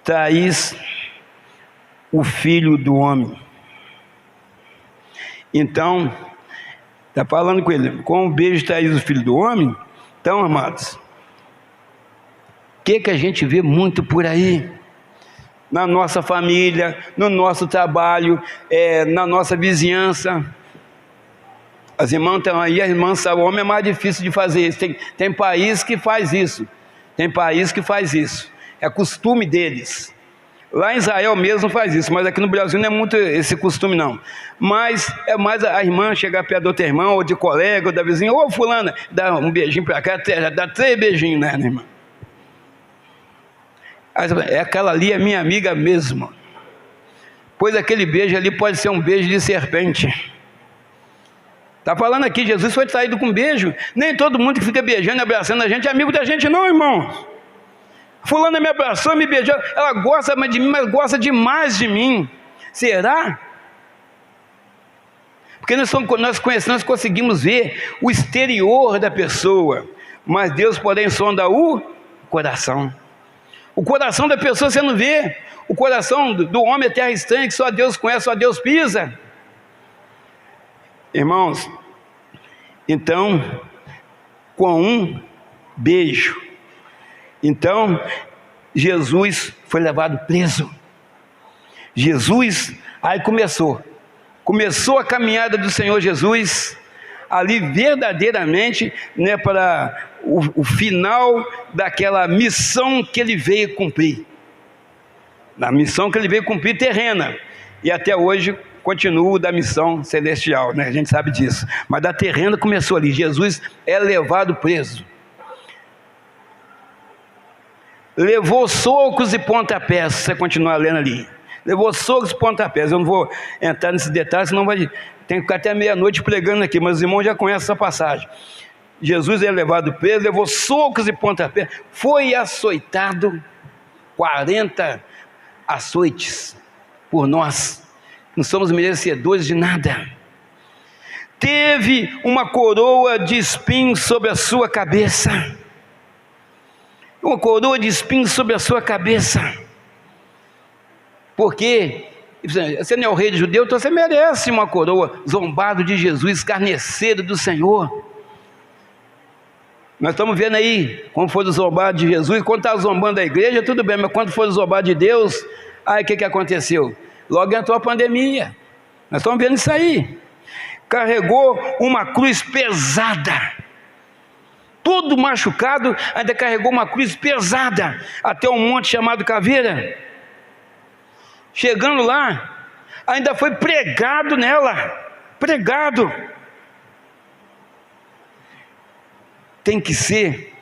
traís o Filho do Homem. Então, está falando com ele, com um beijo traís o Filho do Homem. Então, amados, o que a gente vê muito por aí? Na nossa família, no nosso trabalho, na nossa vizinhança. As irmãs estão aí, as irmãs sabem, o homem é mais difícil de fazer isso. Tem país que faz isso. Tem país que faz isso. É costume deles. Lá em Israel mesmo faz isso, mas aqui no Brasil não é muito esse costume não. Mas é mais a irmã chegar perto do outro irmão, ou de colega, ou da vizinha, ô fulana, dá um beijinho para cá, dá 3 beijinhos, né, irmã? É aquela ali é minha amiga mesmo. Pois aquele beijo ali pode ser um beijo de serpente. Está falando aqui, Jesus foi traído com beijo. Nem todo mundo que fica beijando e abraçando a gente é amigo da gente não, irmão. Fulana me abraçou, me beijou, ela gosta de mim, mas gosta demais de mim. Será? Porque nós conhecemos, nós conseguimos ver o exterior da pessoa, mas Deus, porém, sonda o coração. O coração da pessoa você não vê. O coração do homem é terra estranha, que só Deus conhece, só Deus pisa. Irmãos, então, com um beijo, então, Jesus foi levado preso. Jesus, aí começou a caminhada do Senhor Jesus, ali verdadeiramente, né, para o final daquela missão que ele veio cumprir. Na missão que ele veio cumprir terrena, e até hoje continua da missão celestial, né? A gente sabe disso, mas da terrena começou ali. Jesus é levado preso. Levou socos e pontapés, se você continuar lendo ali. Levou socos e pontapés. Eu não vou entrar nesses detalhes, senão tem que ficar até meia-noite pregando aqui, mas os irmãos já conhecem essa passagem. Jesus é levado preso, levou socos e pontapés, foi açoitado 40 açoites por nós, não somos merecedores de nada. Teve uma coroa de espinhos sobre a sua cabeça. Uma coroa de espinhos sobre a sua cabeça. Porque você não é o rei de judeu, então você merece uma coroa. Zombado de Jesus, escarnecido do Senhor. Nós estamos vendo aí como foi o zombado de Jesus. Quando estava zombando da igreja, tudo bem, mas quando foi o zombado de Deus, aí o que aconteceu? Logo entrou a pandemia. Nós estamos vendo isso aí. Carregou uma cruz pesada, todo machucado, ainda carregou uma cruz pesada até um monte chamado Caveira. Chegando lá, ainda foi pregado nela, pregado. Tem que ser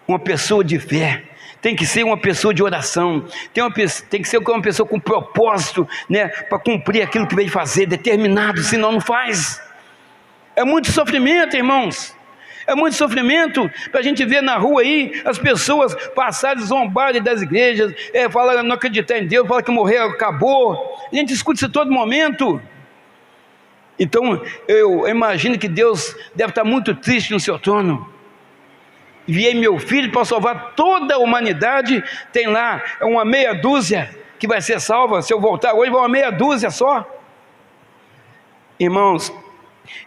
uma pessoa de fé, tem que ser uma pessoa de oração, tem que ser uma pessoa com propósito, né, para cumprir aquilo que veio fazer, determinado, senão não faz. É muito sofrimento, irmãos. É muito sofrimento para a gente ver na rua aí as pessoas passarem zombarem das igrejas, falar não acreditar em Deus, falar que morreu, acabou. A gente escuta isso a todo momento. Então eu imagino que Deus deve estar muito triste no seu trono. Enviei meu filho para salvar toda a humanidade. Tem lá uma meia dúzia que vai ser salva. Se eu voltar hoje, vai uma meia dúzia só. Irmãos,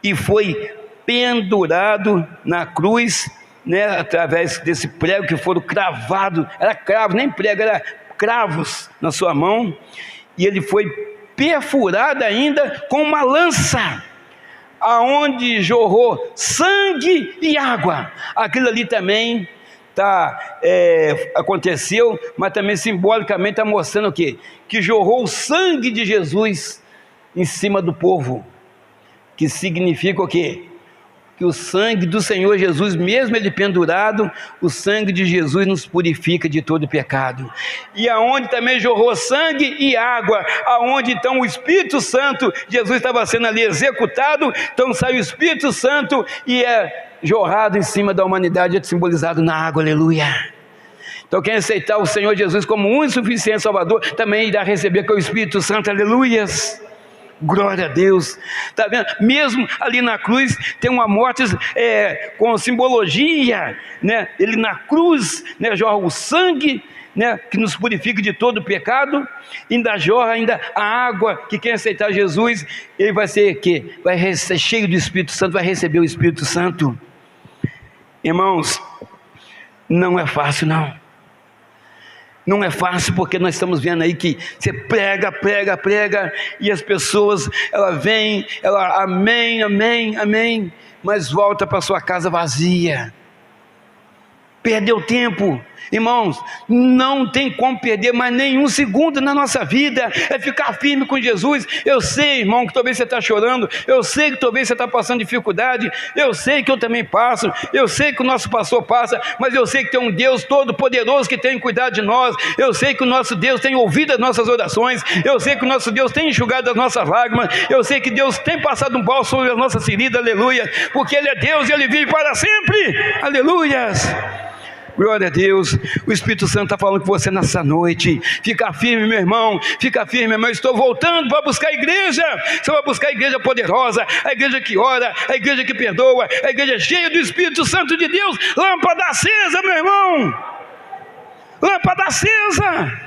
e foi pendurado na cruz, né, através desse prego que foram cravados. Era cravo, nem prego, era cravos na sua mão. E ele foi perfurado ainda com uma lança, aonde jorrou sangue e água. Aquilo ali também aconteceu, mas também simbolicamente está mostrando o quê? Que jorrou o sangue de Jesus em cima do povo, que significa o quê? Que o sangue do Senhor Jesus, mesmo ele pendurado, o sangue de Jesus nos purifica de todo pecado. E aonde também jorrou sangue e água, aonde então o Espírito Santo, Jesus estava sendo ali executado, então sai o Espírito Santo e é jorrado em cima da humanidade, é simbolizado na água, aleluia. Então quem aceitar o Senhor Jesus como um insuficiente Salvador, também irá receber com o Espírito Santo, aleluias. Glória a Deus. Está vendo? Mesmo ali na cruz tem uma morte com simbologia, né? Ele na cruz, né, jorra o sangue, né, que nos purifica de todo o pecado, ainda jorra ainda a água, que quem aceitar Jesus, ele vai ser que vai ser cheio do Espírito Santo, vai receber o Espírito Santo. Irmãos, não é fácil não. Não é fácil, porque nós estamos vendo aí que você prega, e as pessoas, ela vem, ela amém, amém, amém, mas volta para sua casa vazia. Perdeu tempo. Irmãos, não tem como perder mais nenhum segundo na nossa vida, é ficar firme com Jesus. Eu sei, irmão, que talvez você está chorando, eu sei que talvez você está passando dificuldade, eu sei que eu também passo, eu sei que o nosso pastor passa, mas eu sei que tem um Deus todo poderoso que tem cuidado de nós, eu sei que o nosso Deus tem ouvido as nossas orações, eu sei que o nosso Deus tem enxugado as nossas lágrimas, eu sei que Deus tem passado um bálsamo sobre as nossas feridas, aleluia, porque Ele é Deus e Ele vive para sempre, aleluias. Glória a Deus. O Espírito Santo está falando com você nessa noite. Fica firme, meu irmão. Fica firme, meu irmão. Estou voltando para buscar a igreja. Você vai buscar a igreja poderosa, a igreja que ora, a igreja que perdoa, a igreja cheia do Espírito Santo de Deus. Lâmpada acesa, meu irmão. Lâmpada acesa.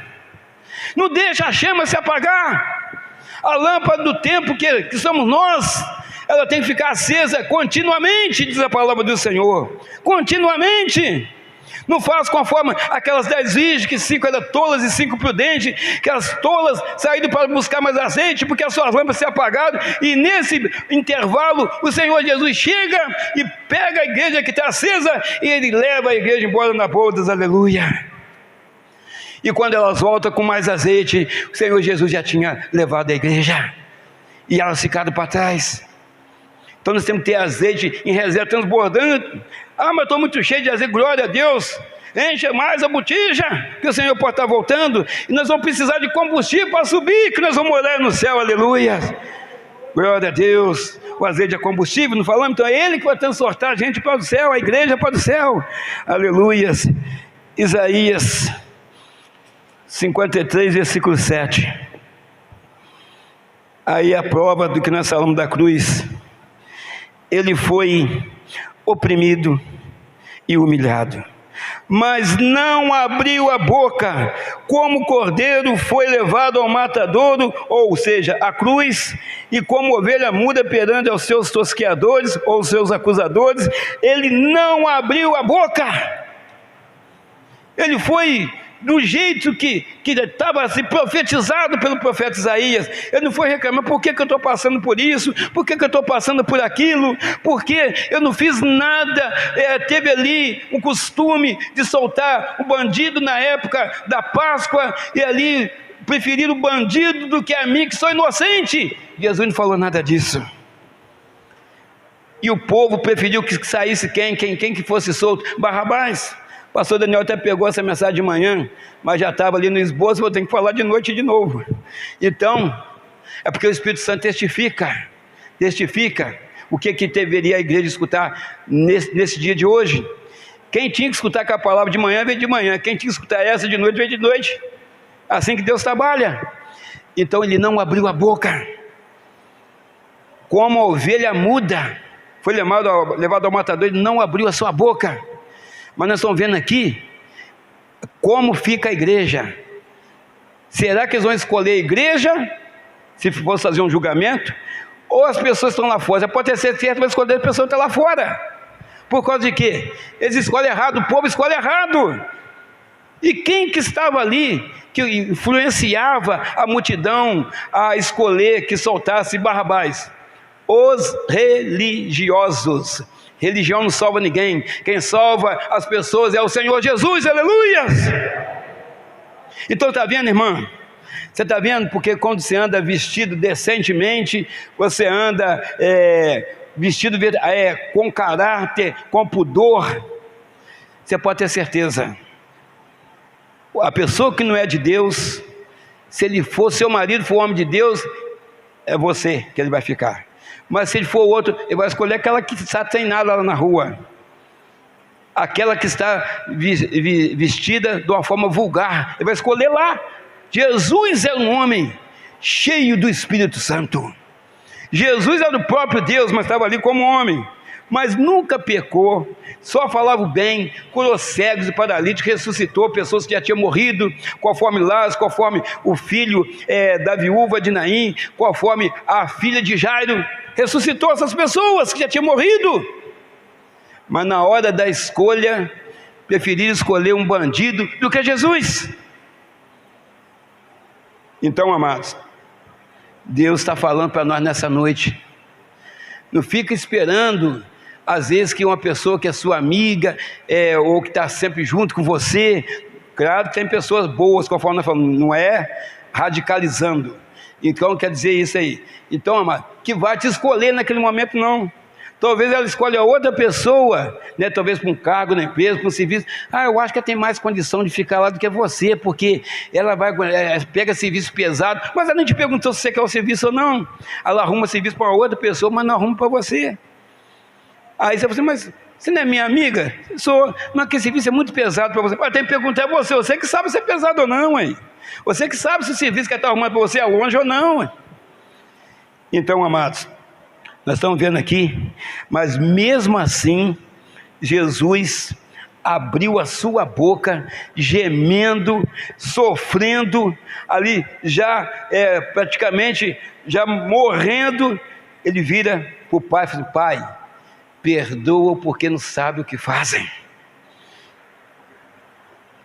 Não deixa a chama se apagar. A lâmpada do tempo que somos nós, ela tem que ficar acesa continuamente, diz a palavra do Senhor. Continuamente. Não faz conforme aquelas 10 virgens, que 5 eram tolas e 5 prudentes, que as tolas saíram para buscar mais azeite, porque as suas lâmpadas se apagaram, e nesse intervalo, o Senhor Jesus chega e pega a igreja que está acesa, e Ele leva a igreja embora na bodas, aleluia. E quando elas voltam com mais azeite, o Senhor Jesus já tinha levado a igreja, e elas ficaram para trás. Então nós temos que ter azeite em reserva, transbordando. Ah, mas estou muito cheio de azeite, glória a Deus. Enche mais a botija, que o Senhor pode estar voltando. E nós vamos precisar de combustível para subir, que nós vamos morar no céu, aleluia. Glória a Deus. O azeite é combustível, não falamos? Então é Ele que vai transportar a gente para o céu, a igreja para o céu, aleluia. Isaías 53, versículo 7. Aí a prova do que nós falamos da cruz. Ele foi oprimido e humilhado, mas não abriu a boca, como o cordeiro foi levado ao matadouro, ou seja, à cruz, e como ovelha muda perante aos seus tosqueadores, ou seus acusadores, ele não abriu a boca. Ele foi do jeito que estava assim, profetizado pelo profeta Isaías. Ele não foi reclamar, por que eu estou passando por isso, por que eu estou passando por aquilo, porque eu não fiz nada. Teve ali um costume de soltar o bandido na época da Páscoa, e ali preferiram o bandido do que a mim que sou inocente. Jesus não falou nada disso. E o povo preferiu que saísse quem que fosse solto? Barrabás. O pastor Daniel até pegou essa mensagem de manhã, mas já estava ali no esboço, vou ter que falar de noite de novo. Então, é porque o Espírito Santo testifica o que deveria a igreja escutar nesse dia de hoje. Quem tinha que escutar com a palavra de manhã, veio de manhã. Quem tinha que escutar essa de noite, veio de noite. Assim que Deus trabalha. Então ele não abriu a boca. Como a ovelha muda, foi levado ao matador, ele não abriu a sua boca. Mas nós estamos vendo aqui como fica a igreja. Será que eles vão escolher a igreja, se fosse fazer um julgamento, ou as pessoas estão lá fora? Já pode ter certo, mas escolher as pessoas que estão lá fora. Por causa de quê? Eles escolhem errado, o povo escolhe errado. E quem que estava ali, que influenciava a multidão a escolher que soltasse Barrabás? Os religiosos. Religião não salva ninguém. Quem salva as pessoas é o Senhor Jesus, aleluias. Então está vendo, irmã? Você está vendo? Porque quando você anda vestido decentemente, você anda vestido com caráter, com pudor, você pode ter certeza, a pessoa que não é de Deus, se ele for, seu marido for homem de Deus, é você que ele vai ficar. Mas se ele for outro, ele vai escolher aquela que está sem nada lá na rua, aquela que está vestida de uma forma vulgar, ele vai escolher lá. Jesus era um homem cheio do Espírito Santo. Jesus era o próprio Deus, mas estava ali como homem, mas nunca pecou, só falava o bem, curou cegos e paralíticos, ressuscitou pessoas que já tinham morrido, conforme Lázaro, conforme o filho da viúva de Naim, conforme a filha de Jairo, ressuscitou essas pessoas que já tinham morrido. Mas na hora da escolha, preferiram escolher um bandido do que Jesus. Então, amados, Deus está falando para nós nessa noite. Não fica esperando, às vezes, que uma pessoa que é sua amiga, ou que está sempre junto com você. Claro que tem pessoas boas, conforme nós falamos, não é radicalizando. Então quer dizer isso aí. Então, amado, que vai te escolher naquele momento, não. Talvez ela escolha outra pessoa, né? Talvez para um cargo na empresa, para um serviço. Eu acho que ela tem mais condição de ficar lá do que você, porque ela vai, pega serviço pesado, mas ela não te perguntou se você quer o serviço ou não. Ela arruma serviço para outra pessoa, mas não arruma para você. Aí você fala assim, mas você não é minha amiga? Sou, mas aquele serviço é muito pesado para você. Mas tem que perguntar a você que sabe se é pesado ou não, hein? Você que sabe se o serviço que ela está arrumando para você é longe ou não, hein? Então, amados, nós estamos vendo aqui, mas mesmo assim, Jesus abriu a sua boca, gemendo, sofrendo, ali já praticamente, já morrendo. Ele vira para o pai e fala: Pai, perdoa porque não sabe o que fazem.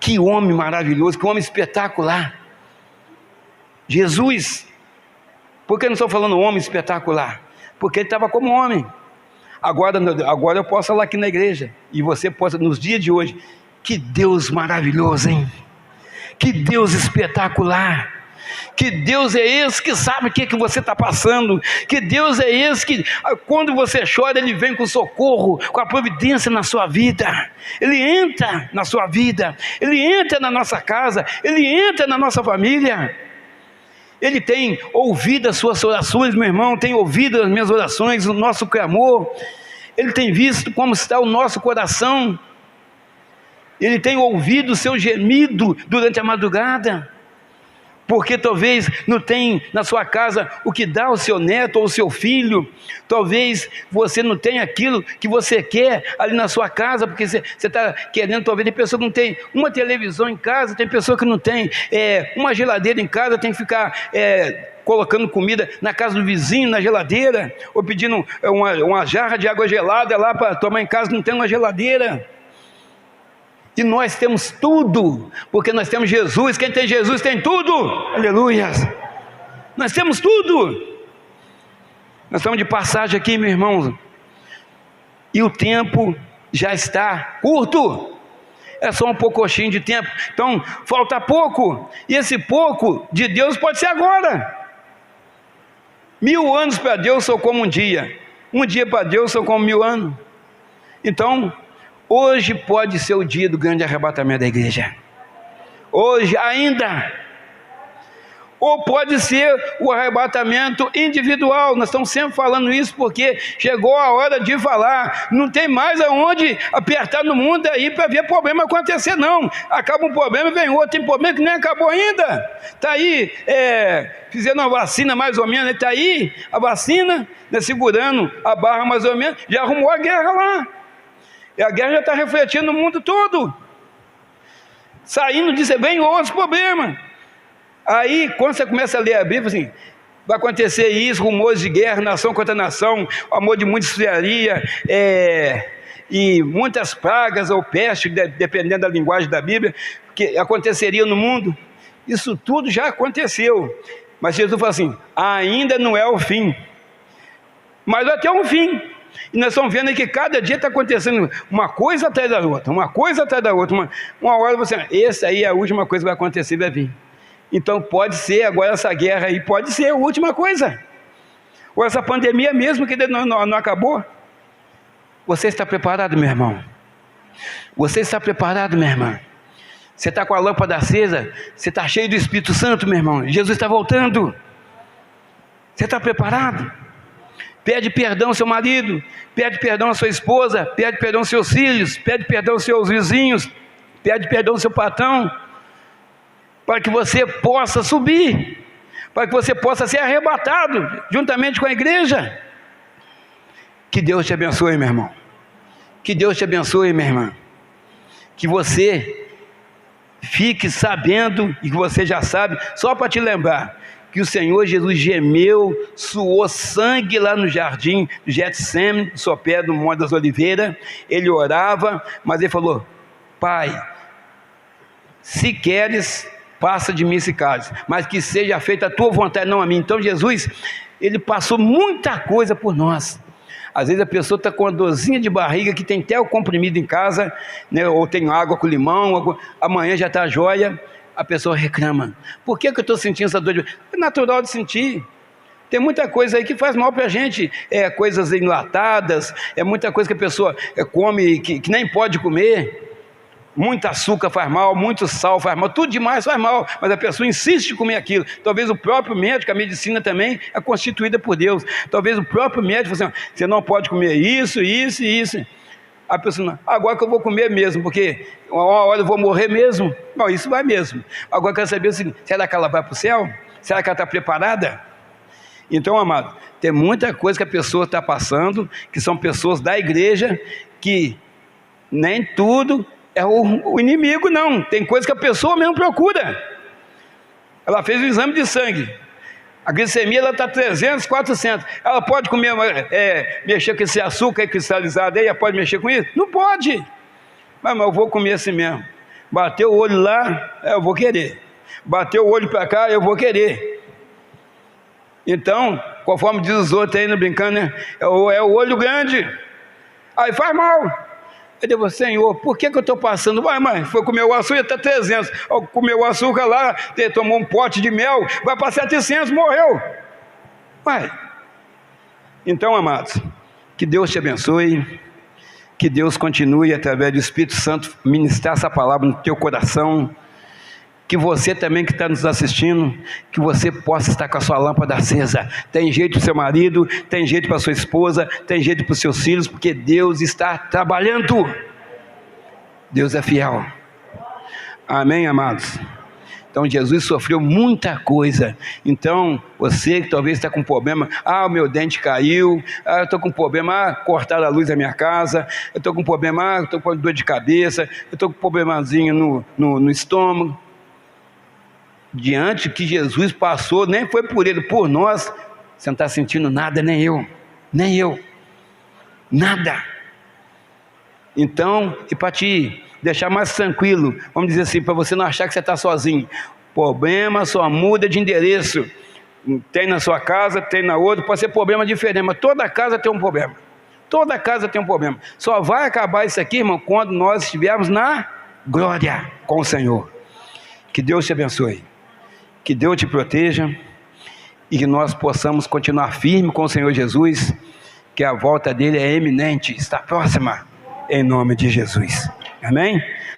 Que homem maravilhoso, que homem espetacular. Jesus, por que não estou falando homem espetacular? Porque ele estava como homem. Agora eu posso falar aqui na igreja, e você possa, nos dias de hoje. Que Deus maravilhoso, hein? Que Deus espetacular. Que Deus é esse que sabe o que você está passando. Que Deus é esse que, quando você chora, Ele vem com socorro, com a providência na sua vida. Ele entra na sua vida, Ele entra na nossa casa, Ele entra na nossa família. Ele tem ouvido as suas orações, meu irmão, tem ouvido as minhas orações, o nosso clamor. Ele tem visto como está o nosso coração. Ele tem ouvido o seu gemido durante a madrugada. Porque talvez não tem na sua casa o que dá ao seu neto ou ao seu filho. Talvez você não tenha aquilo que você quer ali na sua casa, porque você está querendo. Talvez tem pessoa que não tem uma televisão em casa, tem pessoa que não tem uma geladeira em casa, tem que ficar colocando comida na casa do vizinho, na geladeira, ou pedindo uma jarra de água gelada lá para tomar em casa, não tem uma geladeira. E nós temos tudo, porque nós temos Jesus. Quem tem Jesus tem tudo, aleluia. Nós temos tudo. Nós estamos de passagem aqui, meu irmão, e o tempo já está curto. É só um pouquinho de tempo, então falta pouco. E esse pouco de Deus pode ser agora. 1000 anos para Deus são como um dia para Deus são como 1000 anos. Então hoje pode ser o dia do grande arrebatamento da igreja. Hoje ainda. Ou pode ser o arrebatamento individual. Nós estamos sempre falando isso porque chegou a hora de falar. Não tem mais aonde apertar no mundo aí para ver problema acontecer, não. Acaba um problema e vem outro. Tem problema que nem acabou ainda. Está aí, fizeram uma vacina mais ou menos. Está aí a vacina, né, segurando a barra mais ou menos. Já arrumou a guerra lá. E a guerra já está refletindo no mundo todo. Saindo disso, vem outros problemas. Aí, quando você começa a ler a Bíblia, assim, vai acontecer isso, rumores de guerra, nação contra nação, amor de muita esfriaria, e muitas pragas ou pestes, dependendo da linguagem da Bíblia, que aconteceria no mundo. Isso tudo já aconteceu. Mas Jesus fala assim, ainda não é o fim. Mas vai ter um fim. E nós estamos vendo aí que cada dia está acontecendo uma coisa atrás da outra, uma coisa atrás da outra. Uma hora você, essa aí é a última coisa que vai acontecer, vai vir. Então pode ser agora essa guerra aí, pode ser a última coisa. Ou essa pandemia mesmo que não acabou. Você está preparado, meu irmão? Você está preparado, minha irmã? Você está com a lâmpada acesa? Você está cheio do Espírito Santo, meu irmão? Jesus está voltando. Você está preparado? Pede perdão ao seu marido, pede perdão à sua esposa, pede perdão aos seus filhos, pede perdão aos seus vizinhos, pede perdão ao seu patrão, para que você possa subir, para que você possa ser arrebatado juntamente com a igreja. Que Deus te abençoe, meu irmão. Que Deus te abençoe, minha irmã. Que você fique sabendo, e que você já sabe, só para te lembrar, que o Senhor Jesus gemeu, suou sangue lá no jardim de Getsêmani, no sopé do Monte das Oliveiras. Ele orava, mas ele falou, Pai, se queres, passa de mim esse cálice, mas que seja feita a tua vontade, não a minha. Então Jesus, ele passou muita coisa por nós. Às vezes a pessoa está com uma dorzinha de barriga, que tem até o comprimido em casa, né, ou tem água com limão, amanhã já está jóia, a pessoa reclama. Por que eu estou sentindo essa dor de barriga? É natural de sentir. Tem muita coisa aí que faz mal para a gente, coisas enlatadas, muita coisa que a pessoa come que nem pode comer. Muito açúcar faz mal, muito sal faz mal, tudo demais faz mal, mas a pessoa insiste em comer aquilo. Talvez o próprio médico, a medicina também é constituída por Deus. Talvez o próprio médico fale assim, você não pode comer isso, isso e isso. A pessoa, não, agora que eu vou comer mesmo, porque uma hora eu vou morrer mesmo. Não, isso vai mesmo. Agora eu quero saber assim, será que ela vai para o céu? Será que ela está preparada? Então, amado, tem muita coisa que a pessoa está passando, que são pessoas da igreja, que nem tudo é o inimigo, não. Tem coisa que a pessoa mesmo procura. Ela fez um exame de sangue, a glicemia está 300, 400. Ela pode comer, mexer com esse açúcar cristalizado aí? Ela pode mexer com isso? Não pode. Mas eu vou comer assim mesmo. Bateu o olho lá, eu vou querer. Bateu o olho para cá, eu vou querer. Então, conforme diz os outros aí, brincando, né? É o olho grande. Aí faz mal. Eu digo, Senhor, por que eu estou passando? Vai, mãe, foi comer o açúcar, está 300. Comeu o açúcar lá, tomou um pote de mel, vai para 700, morreu. Vai. Então, amados, que Deus te abençoe, que Deus continue, através do Espírito Santo, ministrar essa palavra no teu coração. Que você também que está nos assistindo, que você possa estar com a sua lâmpada acesa. Tem jeito para o seu marido, tem jeito para a sua esposa, tem jeito para os seus filhos, porque Deus está trabalhando. Deus é fiel. Amém, amados? Então Jesus sofreu muita coisa. Então você que talvez está com problema, o meu dente caiu, eu estou com problema, cortaram a luz da minha casa, eu estou com problema, estou com dor de cabeça, eu estou com problemazinho no estômago. Diante que Jesus passou, nem foi por ele, por nós, você não está sentindo nada, nem eu, nada. Então, e para te deixar mais tranquilo, vamos dizer assim, para você não achar que você está sozinho, problema só muda de endereço, tem na sua casa, tem na outra, pode ser problema diferente, mas toda casa tem um problema, só vai acabar isso aqui, irmão, quando nós estivermos na glória com o Senhor. Que Deus te abençoe. Que Deus te proteja e que nós possamos continuar firme com o Senhor Jesus, que a volta dele é eminente, está próxima, em nome de Jesus. Amém?